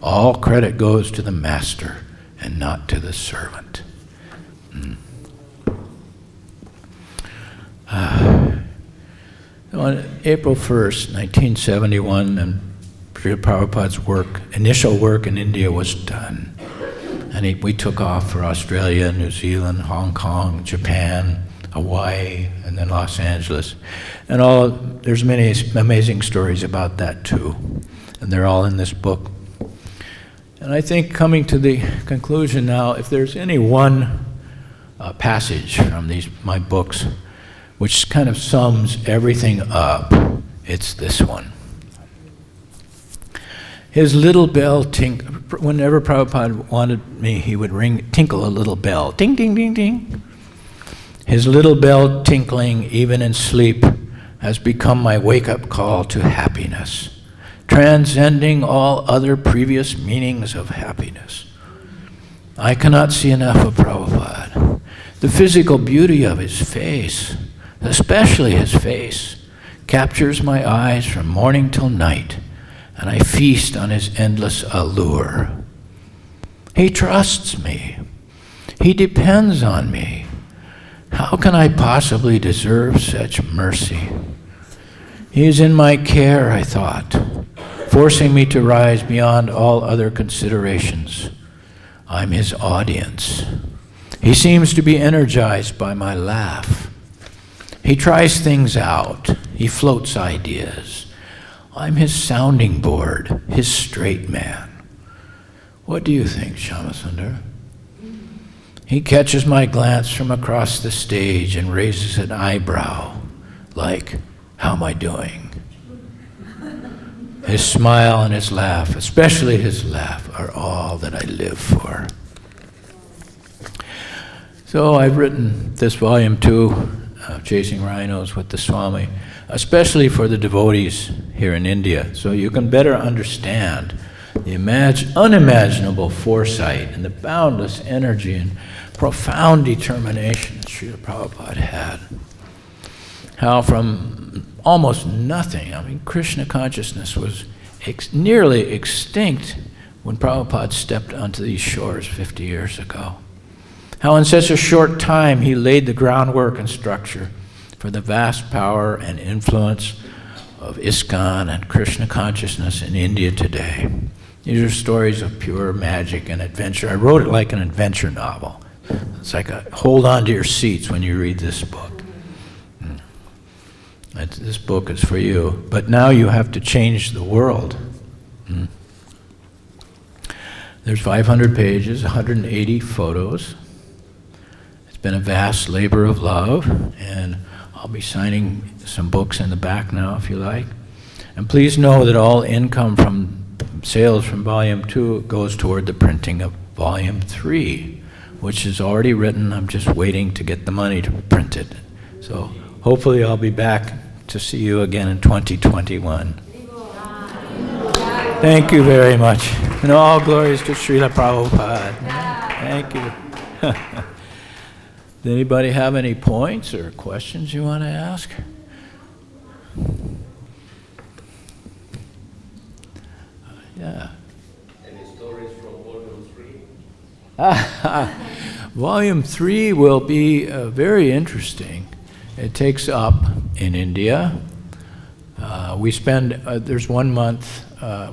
all credit goes to the master and not to the servant. On April 1st, 1971, and Srila Prabhupada's initial work in India was done. And we took off for Australia, New Zealand, Hong Kong, Japan, Hawaii, and then Los Angeles. And there's many amazing stories about that too. And they're all in this book. And I think coming to the conclusion now, if there's any one passage from my books which kind of sums everything up, it's this one. His little bell whenever Prabhupada wanted me, he would tinkle a little bell. Ding, ding, ding, ding. His little bell tinkling, even in sleep, has become my wake-up call to happiness, transcending all other previous meanings of happiness. I cannot see enough of Prabhupada. The physical beauty of his face, especially his face, captures my eyes from morning till night, and I feast on his endless allure. He trusts me. He depends on me. How can I possibly deserve such mercy? He is in my care, I thought, forcing me to rise beyond all other considerations. I'm his audience. He seems to be energized by my laugh. He tries things out. He floats ideas. I'm his sounding board, his straight man. What do you think, ShyamaSundar? He catches my glance from across the stage and raises an eyebrow, like, how am I doing? His smile and his laugh, especially his laugh, are all that I live for. So I've written this volume 2, Chasing Rhinos with the Swami, especially for the devotees here in India, so you can better understand the unimaginable foresight and the boundless energy and profound determination that Srila Prabhupada had. How from almost nothing, Krishna consciousness was nearly extinct when Prabhupada stepped onto these shores 50 years ago. How in such a short time he laid the groundwork and structure for the vast power and influence of ISKCON and Krishna consciousness in India today. These are stories of pure magic and adventure. I wrote it like an adventure novel. It's like hold on to your seats when you read this book. This book is for you. But now you have to change the world. There's 500 pages, 180 photos. It's been a vast labor of love, and I'll be signing some books in the back now if you like. And please know that all income from sales from Volume 2 goes toward the printing of Volume 3, which is already written. I'm just waiting to get the money to print it. So hopefully I'll be back to see you again in 2021. Thank you very much. And all glories to Srila Prabhupada. Thank you. Does anybody have any points or questions you want to ask? Yeah. Any stories from Volume 3? Volume 3 will be very interesting. It takes up in India. We spend, there's 1 month,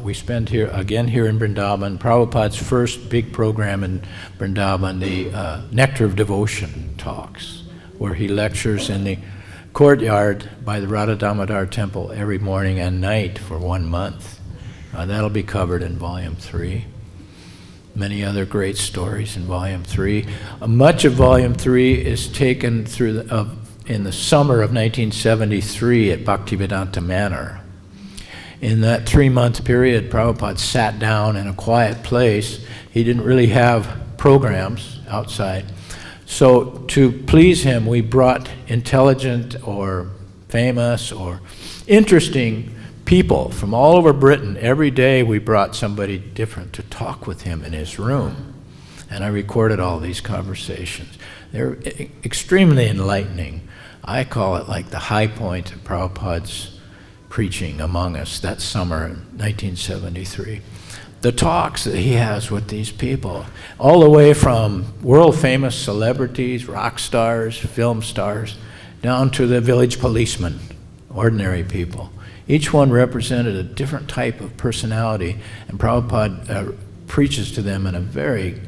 we spend here in Vrindavan, Prabhupada's first big program in Vrindavan, the Nectar of Devotion talks, where he lectures in the courtyard by the Radha Damodar temple every morning and night for 1 month. That'll be covered in Volume 3. Many other great stories in Volume 3. Much of Volume 3 is taken through in the summer of 1973 at Bhaktivedanta Manor. In that 3-month period, Prabhupada sat down in a quiet place. He didn't really have programs outside. So to please him, we brought intelligent or famous or interesting people from all over Britain. Every day we brought somebody different to talk with him in his room. And I recorded all these conversations. They're extremely enlightening. I call it like the high point of Prabhupada's preaching among us that summer in 1973. The talks that he has with these people, all the way from world-famous celebrities, rock stars, film stars, down to the village policemen, ordinary people. Each one represented a different type of personality, and Prabhupada preaches to them in a very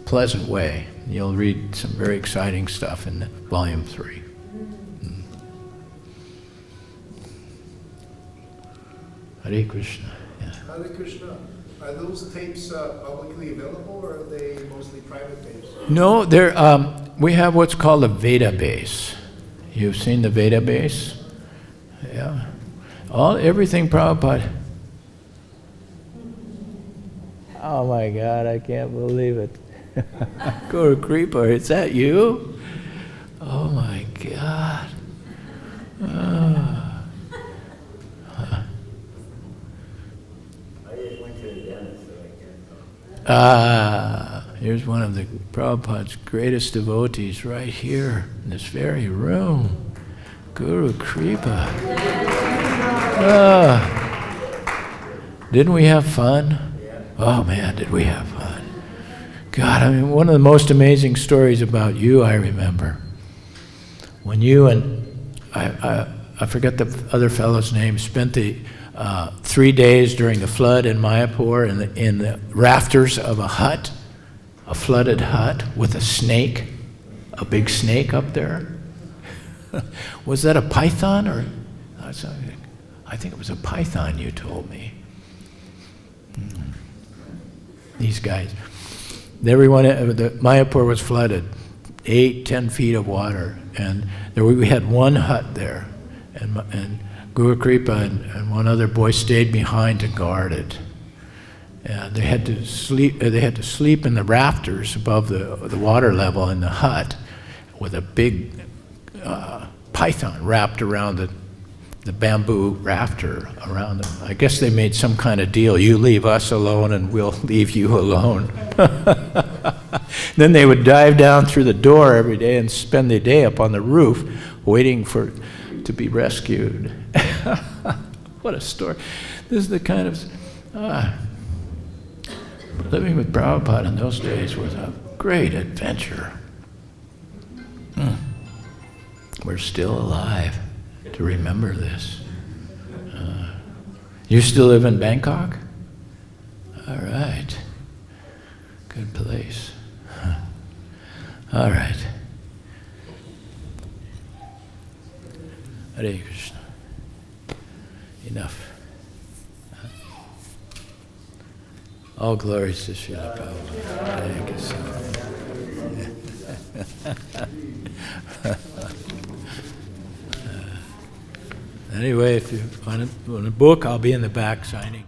pleasant way. You'll read some very exciting stuff in Volume 3. Hare Krishna. Yeah. Hare Krishna. Are those tapes publicly available, or are they mostly private tapes? No, we have what's called a Veda base. You've seen the Veda base? Yeah. Everything Prabhupada. Oh my God, I can't believe it. Guru Kripa, is that you? Oh my God. Oh. Here's one of the Prabhupada's greatest devotees right here in this very room. Guru Kripa. Didn't we have fun? Oh man, did we have fun. God, I mean, one of the most amazing stories about you I remember. When you and, I forget the other fellow's name, spent the 3 days during the flood in Mayapur in the rafters of a hut, a flooded hut with a snake, a big snake up there. Was that a python or? I think it was a python, you told me. These guys. Everyone, Mayapur was flooded, 8-10 feet of water, and we had one hut there, and Guru Kripa and one other boy stayed behind to guard it. And they had to sleep. They had to sleep in the rafters above the water level in the hut, with a big python wrapped around the bamboo rafter around them. I guess they made some kind of deal. You leave us alone, and we'll leave you alone. Then they would dive down through the door every day and spend the day up on the roof, waiting to be rescued. What a story. This is the kind of... living with Prabhupada in those days was a great adventure. We're still alive to remember this. You still live in Bangkok? All right. Good place. All right. Hare Krishna. Enough. All glories to Srila Prabhupada. Thank you so much. Anyway, if you want a book, I'll be in the back signing.